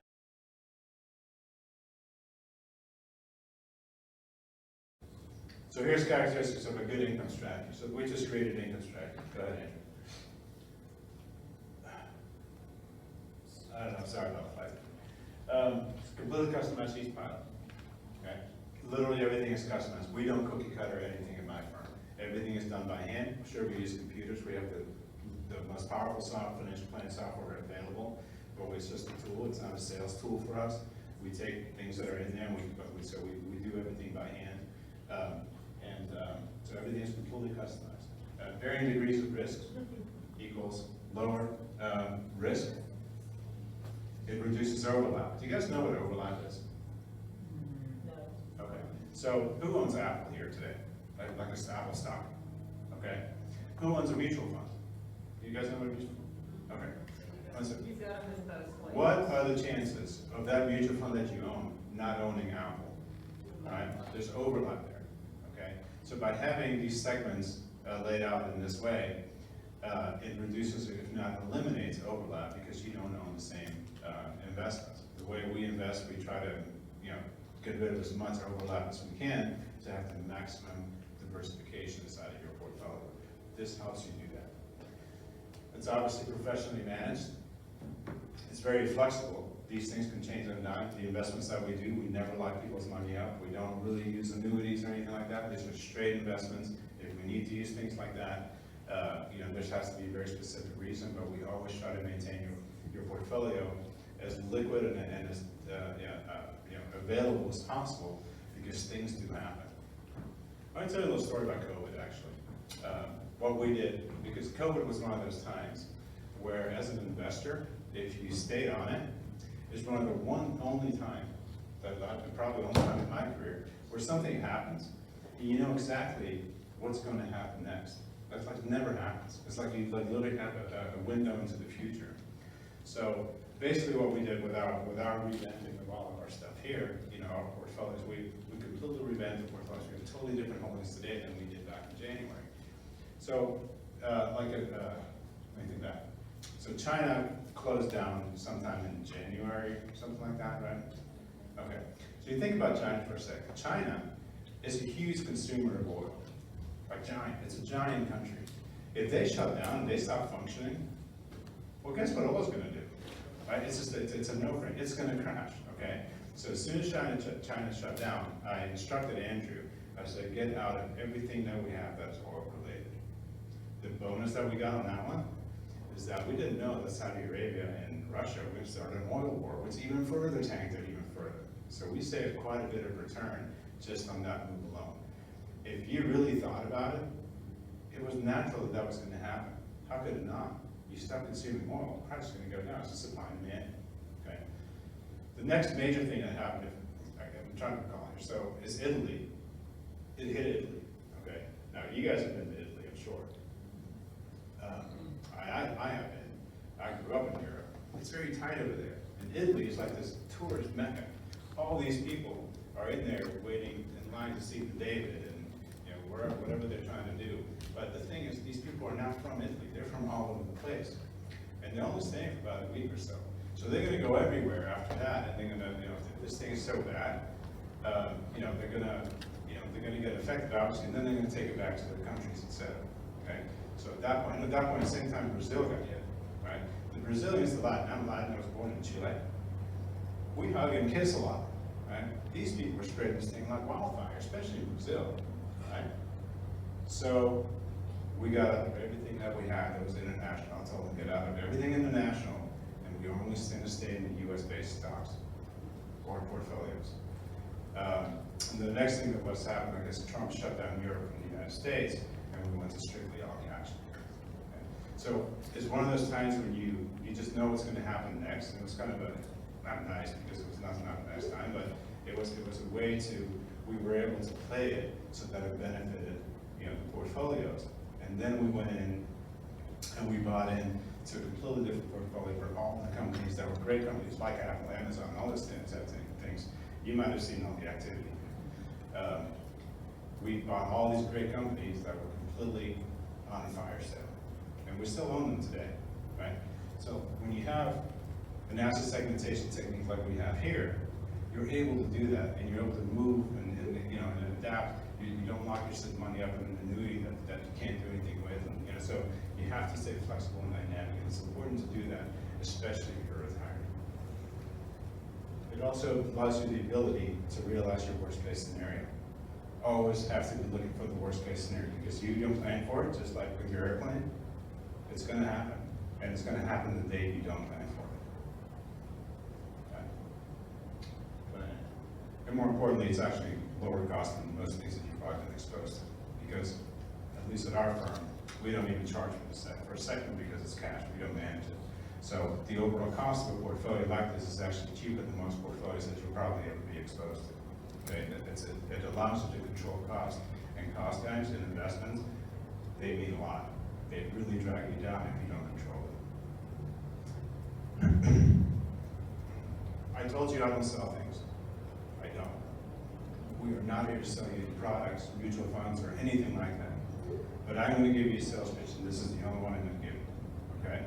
so here's characteristics of a good income strategy. So we just created an income strategy. Go ahead, Andrew. I don't know. Sorry about the flight. It's completely customized each pilot. Okay? Literally everything is customized. We don't cookie cutter anything in my firm. Everything is done by hand. Sure, we use computers. We have the most powerful financial planning software available, but it's just a tool. It's not a sales tool for us. We take things that are in there, and we do everything by hand. So everything is completely customized. Varying degrees of risk equals lower risk. It reduces overlap. Do you guys know what overlap is? No. Okay. So who owns Apple here today? Like a Apple stock. Okay. Who owns a mutual fund? You guys know what a mutual fund? Okay. Listen. You've got them in both places. What are the chances of that mutual fund that you own not owning Apple? All right. There's overlap there. Okay. So by having these segments laid out in this way, it reduces, if not eliminates, overlap because you don't own the same investments. The way we invest, we try to, get rid of as much overlap as we can to have the maximum diversification inside of your portfolio. This helps you do that. It's obviously professionally managed. It's very flexible. These things can change on a dime. The investments that we do, we never lock people's money up. We don't really use annuities or anything like that. These are straight investments. If we need to use things like that, there has to be a very specific reason, but we always try to maintain your portfolio as liquid and as available as possible because things do happen. I want to tell you a little story about COVID, actually. What we did, because COVID was one of those times where, as an investor, if you stayed on it, it's one of the only time, probably the only time in my career, where something happens, and you know exactly what's going to happen next. That's like never happens. It's like you literally have a window into the future. So basically what we did with our revamping of all of our stuff here, our portfolios, we completely revamped the portfolios. We have totally different holdings today than we did back in January. So, let me think back. So China closed down sometime in January, something like that, right? Okay. So you think about China for a second. China is a huge consumer of oil. A giant. It's a giant country. If they shut down and they stop functioning, well, guess what oil's going to do? Right? It's a no-brainer. It's going to crash. Okay. So as soon as China shut down, I instructed Andrew. I said, get out of everything that we have that's oil related. The bonus that we got on that one is that we didn't know that Saudi Arabia and Russia were going to start an oil war, which even further tanked it even further. So we saved quite a bit of return just on that move alone. If you really thought about it, it was natural that was going to happen. How could it not? You stop consuming oil, the price is going to go down. It's a supply and demand. Okay. The next major thing that happened, I'm trying to recall here, so is Italy. It hit Italy. Okay. Now you guys have been to Italy, I'm sure. I have been. I grew up in Europe. It's very tight over there. And Italy is like this tourist mecca. All these people are in there waiting in line to see the David, and wherever, whatever they're trying to do. But the thing is, these people are not from Italy, they're from all over the place. And they're only staying for about a week or so. So they're gonna go everywhere after that, and they're gonna, if this thing is so bad, they're gonna get affected, obviously, and then they're gonna take it back to their countries, etc. Okay? So at that point, at the same time, Brazil got hit, right? The Brazilians, I'm Latin, I was born in Chile. We hug and kiss a lot, right? These people are spreading this thing like wildfire, especially in Brazil, right? So we got out of everything that we had that was international. I told them get out of everything international, and we only going to stay in the U.S.-based stocks or portfolios. And the next thing that was happening, I guess Trump shut down Europe and the United States, and we went to strictly all cash. Okay? So it's one of those times when you just know what's going to happen next, and it was kind of not nice because it was not the next time, but it was a way we were able to play it so that it benefited the portfolios. And then we went in and we bought in to a completely different portfolio for all the companies that were great companies like Apple, Amazon, all those things. You might have seen all the activity. We bought all these great companies that were completely on fire sale. And we still own them today, right? So when you have an asset segmentation technique like we have here, you're able to do that, and you're able to move and adapt. You don't lock your money up in an annuity that you can't do anything with. And, so you have to stay flexible and dynamic. And it's important to do that, especially if you're retired. It also allows you the ability to realize your worst case scenario. Always have to be looking for the worst case scenario, because you don't plan for it, just like with your airplane. It's going to happen, and it's going to happen the day you don't plan for it. Okay. And more importantly, it's actually lower cost than most things that you've probably been exposed to, because at least at our firm, we don't even charge for a second because it's cash. We don't manage it. So the overall cost of a portfolio like this is actually cheaper than most portfolios that you'll probably ever be exposed to. Okay? It allows you to control cost, and cost guides and investments, they mean a lot. They really drag you down if you don't control it. I told you I don't sell things. I don't. We are not here to sell you products, mutual funds, or anything like that. But I'm going to give you a sales pitch, and this is the only one I'm going to give you. Okay?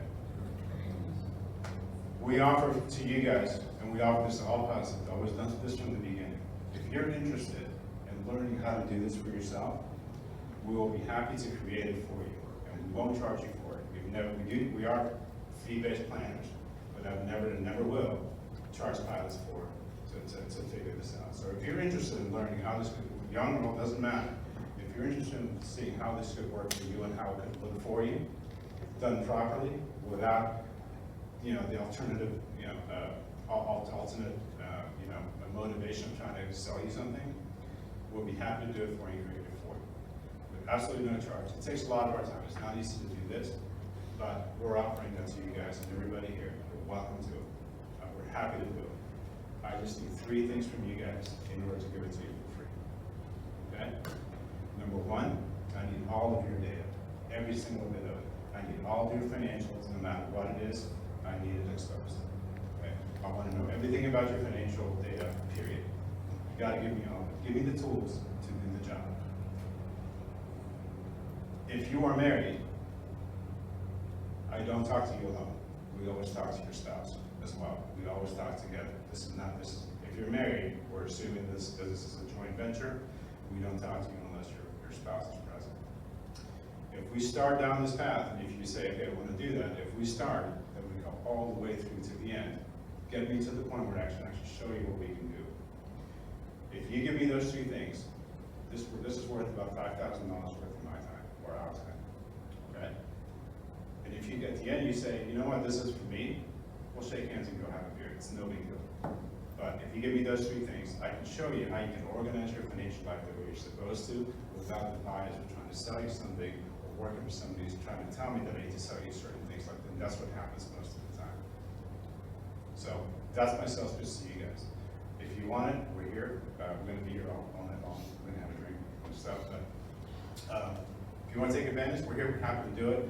We offer to you guys, and we offer this to all positive, always done this from the beginning. If you're interested in learning how to do this for yourself, we will be happy to create it for you, and we won't charge you for it. We are fee-based planners, but I've never and never will charge pilots to figure this out. So if you're interested in learning how this could, young or old, doesn't matter. If you're interested in seeing how this could work for you and how it could look for you, done properly, without the alternative, alternate, motivation of trying to sell you something, we'll be happy to do it for you, create it for you. With absolutely no charge. It takes a lot of our time. It's not easy to do this, but we're offering that to you guys and everybody here. You're welcome to it. We're happy to do it. I just need 3 things from you guys in order to give it to you for free. Okay? Number 1, I need all of your data, every single bit of it. I need all of your financials, no matter what it is. I need it exposed. Okay? I want to know everything about your financial data, period. You got to give me all of it. Give me the tools to do the job. If you are married, I don't talk to you alone. We always talk to your spouse as well. We always talk together. If you're married, we're assuming this is a joint venture. We don't talk to you unless your spouse is present. If we start down this path, and if you say, okay, I want to do that, if we start, then we go all the way through to the end. Get me to the point where I can actually show you what we can do. If you give me those 3 things, this is worth about $5,000 worth of my time, or our time, okay? And if you get to the end, you say, you know what, this is for me, we'll shake hands and go have a beer. It's no big deal. But if you give me those 3 things, I can show you how you can organize your financial life the way you're supposed to, without the bias of trying to sell you something, or working with somebody who's trying to tell me that I need to sell you certain things like that. And that's what happens most of the time. So that's my sales pitch to you guys. If you want it, we're here. We're going to be here all night long. We're going to have a drink and stuff. But if you want to take advantage, we're here. We're happy to do it.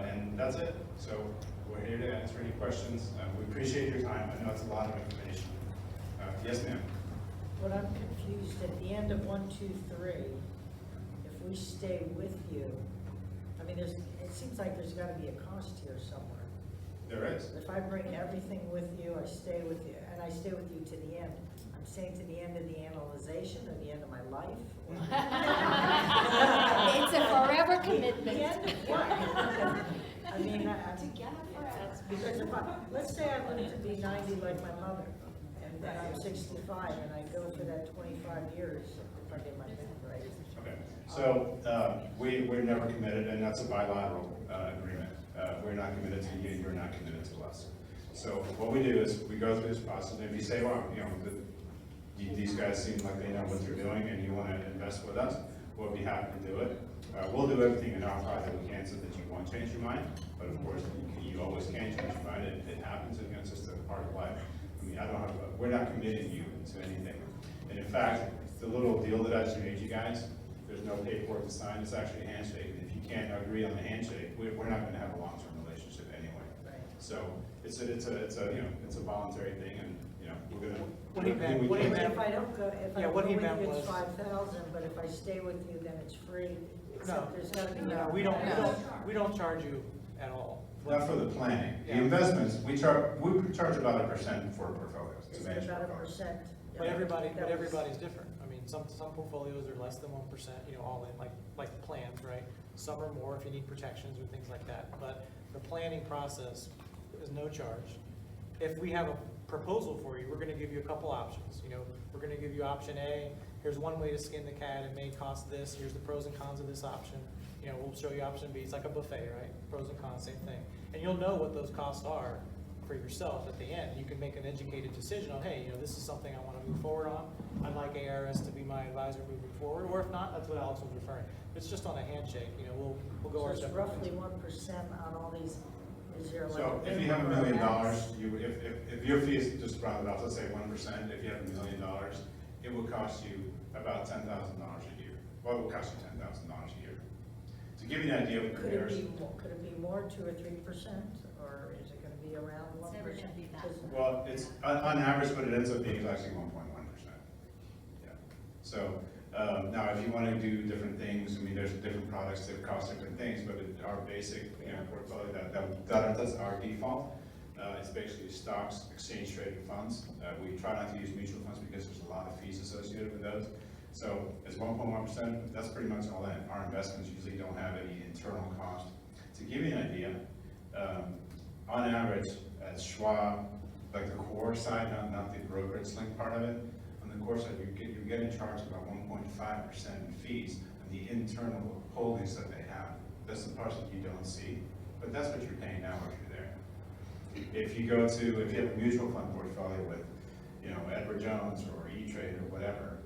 And that's it. So we're here to answer any questions. We appreciate your time. I know it's a lot of information. Yes, ma'am. What I'm confused, at the end of 1, 2, 3, if we we stay with you, I mean, it seems like there's gotta be a cost here somewhere. There is. If I bring everything with you, I stay with you, and I stay with you to the end. I'm saying to the end of the analyzation, or the end of my life. It's a forever commitment. The end of what? I mean, Together forever. because let's say I live to be 90 like my mother, and then I'm 65, and I go for that 25 years, if I get my math right. Okay, so, we're never committed, and that's a bilateral, agreement. We're not committed to you, you're not committed to us. So what we do is, we go through this process, and if you say, well, you know, these guys seem like they know what they're doing, and you wanna invest with us, we'll be happy to do it. We'll do everything in our part that we can so that you won't change your mind, but of course, you always can change your mind, it happens, and it's just a part of life. I mean, we're not committing you to anything. And in fact, the little deal that I just made you guys, there's no paperwork to sign, it's actually a handshake, and if you can't agree on the handshake, we're not gonna have a long-term relationship anyway. So, it's a voluntary thing, and, you know, we're gonna. What he meant- If I don't go, if I Yeah, go what he with meant you, it's was- 5,000, but if I stay with you, then it's free. Except there's gotta be. No, we don't charge you at all. Not for the planning. The Yeah. investments, we charge about 1% for portfolios, to It's manage about portfolios. 1%. But That was- everybody's different. I mean, some portfolios are less than 1%, you know, all in, like plans, right? Some are more if you need protections or things like that. But the planning process is no charge. If we have a proposal for you, we're gonna give you a couple options. You know, we're gonna give you option A, here's one way to skin the cat, it may cost this, here's the pros and cons of this option. You know, we'll show you option B, it's like a buffet, right? Pros and cons, same thing. And you'll know what those costs are for yourself at the end. You can make an educated decision on, hey, you know, this is something I wanna move forward on. I'd like ARS to be my advisor moving forward, or if not, that's what Alex was referring. It's just on a handshake, you know, we'll go So our it's separate roughly ways. 1% on all these, is there like? So a if you have $1 million, max? if your fee is just rounded off, let's say 1%, if you have $1 million, it will cost you about $10,000 a year. Well, it will cost you $10,000 a year. To give you an idea of Could it comparison. could it be more, 2 or 3%, or is it gonna be around 1%? It's never gonna be that. Because- Well, it's, on average, what it ends up being is actually 1.1%. Yeah. So, now if you want to do different things, I mean, there's different products that cost different things, but our basic, you know, portfolio, that's our default. It's basically stocks, exchange traded funds. We try not to use mutual funds because there's a lot of fees associated with those. So it's 1.1%, that's pretty much all in. Our investments usually don't have any internal cost. To give you an idea, on average, at Schwab, like the core side, not the brokerage link part of it, on the core side, you're getting charged about 1.5% in fees on the internal holdings that they have. That's the part that you don't see, but that's what you're paying now if you're there. If you have a mutual fund portfolio with, you know, Edward Jones or E-Trade or whatever,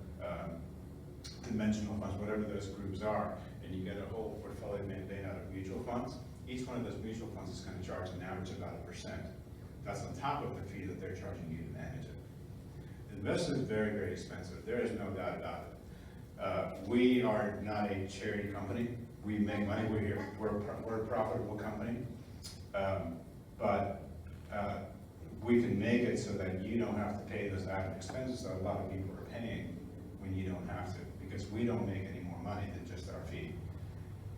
dimensional funds, whatever those groups are, and you get a whole portfolio made out of mutual funds, each one of those mutual funds is going to charge an average about 1%. That's on top of the fee that they're charging you to manage it. Investment is very, very expensive. There is no doubt about it. We are not a charity company. We make money. We're a profitable company. But we can make it so that you don't have to pay those added expenses that a lot of people are paying when you don't have to, because we don't make any more money than just our fee.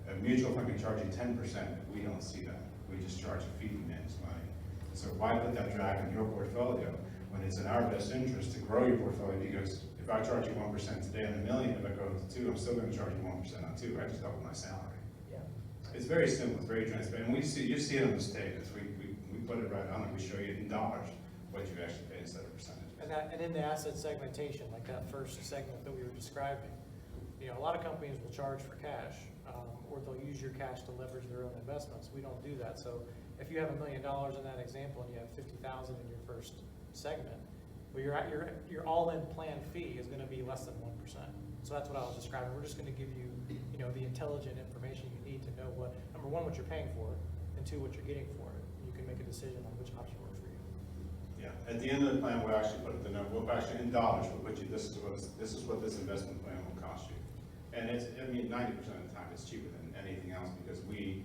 A mutual fund can charge you 10%, but we don't see that. We just charge a fee to manage money. So why put that drag on your portfolio when it's in our best interest to grow your portfolio? Because if I charge you 1% today on $1 million, if I go to 2, I'm still going to charge you 1% on 2. I just double my salary. Yeah. It's very simple, it's very transparent. And you see it on the statements. We put it right on it. We show you in dollars what you actually pay instead of percentages. And in the asset segmentation, like that first segment that we were describing, you know, a lot of companies will charge for cash, or they'll use your cash to leverage their own investments. We don't do that. So if you have $1 million in that example and you have 50,000 in your first segment, well, your all-in plan fee is going to be less than 1%. So that's what I was describing. We're just going to give you, you know, the intelligent information you need to know what, number one, what you're paying for, and two, what you're getting for it. You can make a decision on which option works for you. Yeah, at the end of the plan, we'll actually put the number, we'll actually in dollars, we'll put you, this is what this investment plan will cost you. And it's, I mean, 90% of the time it's cheaper than anything else because we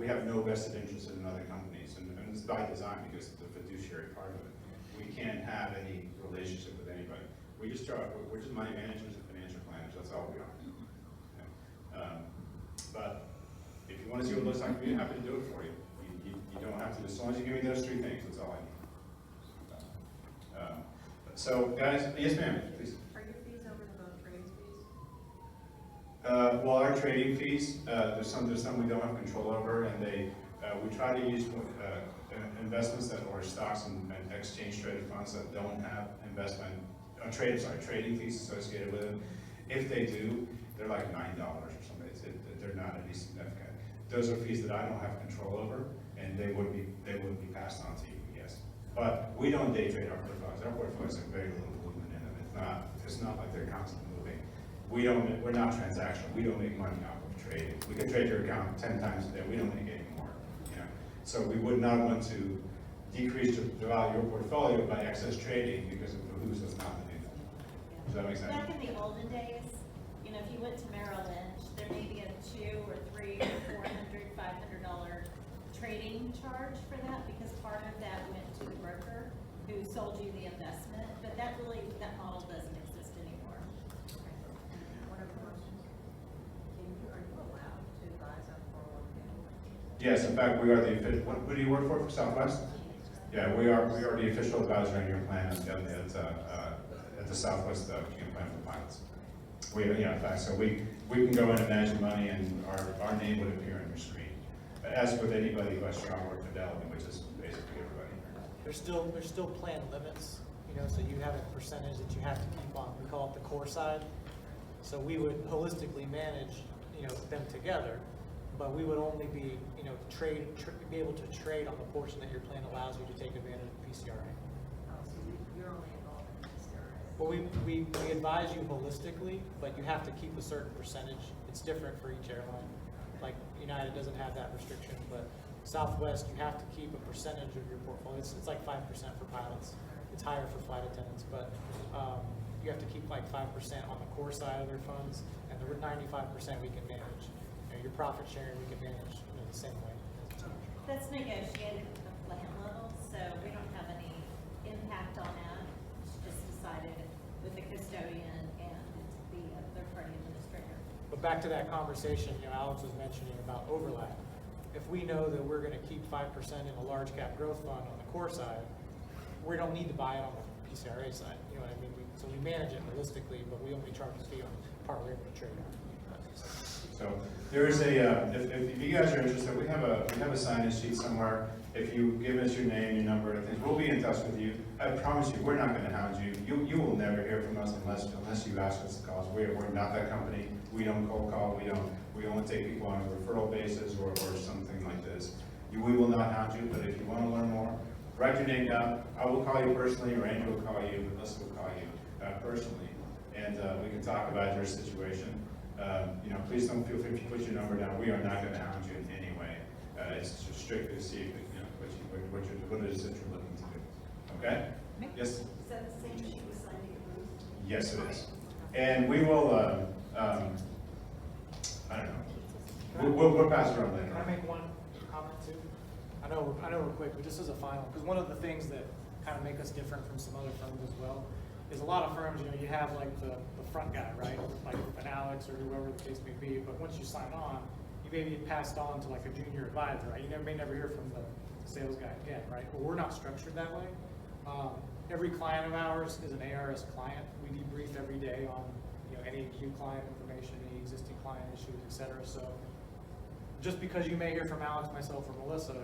have no vested interest in other companies, and it's by design because of the fiduciary part of it. We can't have any relationship with anybody. We're just money managers and financial planners, that's all we are. want to see what it looks like, we're happy to do it for you. You don't have to, as long as you give me those 3 things, that's all I need. So, guys, yes ma'am, please. Are your fees over the boat trading fees? Well, our trading fees, there's some we don't have control over, and we try to use investments that are stocks and exchange traded funds that don't have trading fees associated with them. If they do, they're like $9 or something. They're not any significant. Those are fees that I don't have control over, and they would be passed on to you, yes. But we don't day trade our portfolios. Our portfolios have very little movement in them. It's not like they're constantly moving. We're not transactional. We don't make money off of trading. We can trade your account 10 times a day. We don't make any more. So we would not want to decrease the value of your portfolio by excess trading because it behooves us not to do that. Does that make sense? Back in the olden days, if you went to Merrill Lynch, there may be a $200 or $300 or $400, $500 trading charge for that, because part of that went to the broker who sold you the investment, but that model doesn't exist anymore. One other question. Are you allowed to advise on 401k? Yes, in fact, we are the official. Who do you work for Southwest? Yeah, we are the official advisor on your plan at the Southwest plan for pilots. In fact, so we can go in and manage the money, and our name would appear on your screen. As with anybody who has strong work fidelity, which is basically everybody. There's still plan limits, so you have a percentage that you have to keep on. We call it the core side. So we would holistically manage, them together, but we would only be, be able to trade on the portion that your plan allows you to take advantage of PCRA. Oh, so you're only involved in PCRA. Well, we advise you holistically, but you have to keep a certain percentage. It's different for each airline. Like United doesn't have that restriction, but Southwest, you have to keep a percentage of your portfolio. It's like 5% for pilots. It's higher for flight attendants, but you have to keep like 5% on the core side of their funds, and the 95% we can manage. Your profit sharing we can manage the same way. That's negotiated at the plan level, so we don't have any impact on that. It's just decided with the custodian and the third-party administrator. But back to that conversation, Alex was mentioning about overlap. If we know that we're going to keep 5% in a large cap growth fund on the core side, we don't need to buy it on the PCRA side. You know what I mean? So we manage it holistically, but we only charge a fee on the part we're able to trade on. So there is if you guys are interested, we have a sign-in sheet somewhere. If you give us your name, your number, and things, we'll be in touch with you. I promise you, we're not going to hound you. You will never hear from us unless you ask us to call. We're not that company. We don't cold call. We only take people on a referral basis or something like this. We will not hound you, but if you want to learn more, write your name down. I will call you personally, or Andrew will call you, Melissa will call you personally, and we can talk about your situation. Please don't feel free to put your number down. We are not going to hound you in any way. It's just strictly to see what it is that you're looking to do. Okay? Yes? Is that the same sheet we signed at your booth? Yes, it is. And we will, I don't know. We'll pass it around later. Can I make one comment too? I know we're quick, but just as a final, because one of the things that kind of make us different from some other firms as well is a lot of firms, you have like the front guy, right? Like an Alex or whoever the case may be, but once you sign on, you may be passed on to like a junior advisor, right? You may never hear from the sales guy again, right? But we're not structured that way. Every client of ours is an ARS client. We debrief every day on any new client information, any existing client issues, etc. So just because you may hear from Alex, myself, or Melissa,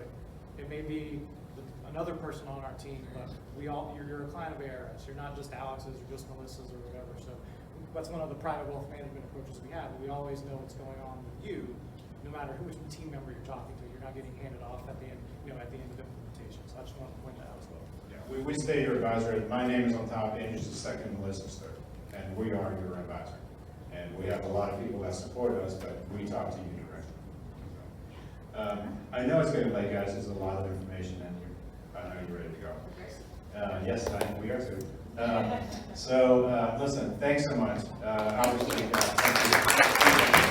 it may be another person on our team, but you're a client of ARS. You're not just Alex's or just Melissa's or whatever. So that's one of the private wealth management approaches we have. We always know what's going on with you, no matter which team member you're talking to. You're not getting handed off at the end, at the end of implementation. So I just want to point that out as well. Yeah, we stay your advisor. My name is on top, Andrew's the second, Melissa's third, and we are your advisor. And we have a lot of people that support us, but we talk to you directly. I know it's getting late, guys. There's a lot of information, and I know you're ready to go. Yes, we are too. Listen, thanks so much. Obviously, thank you.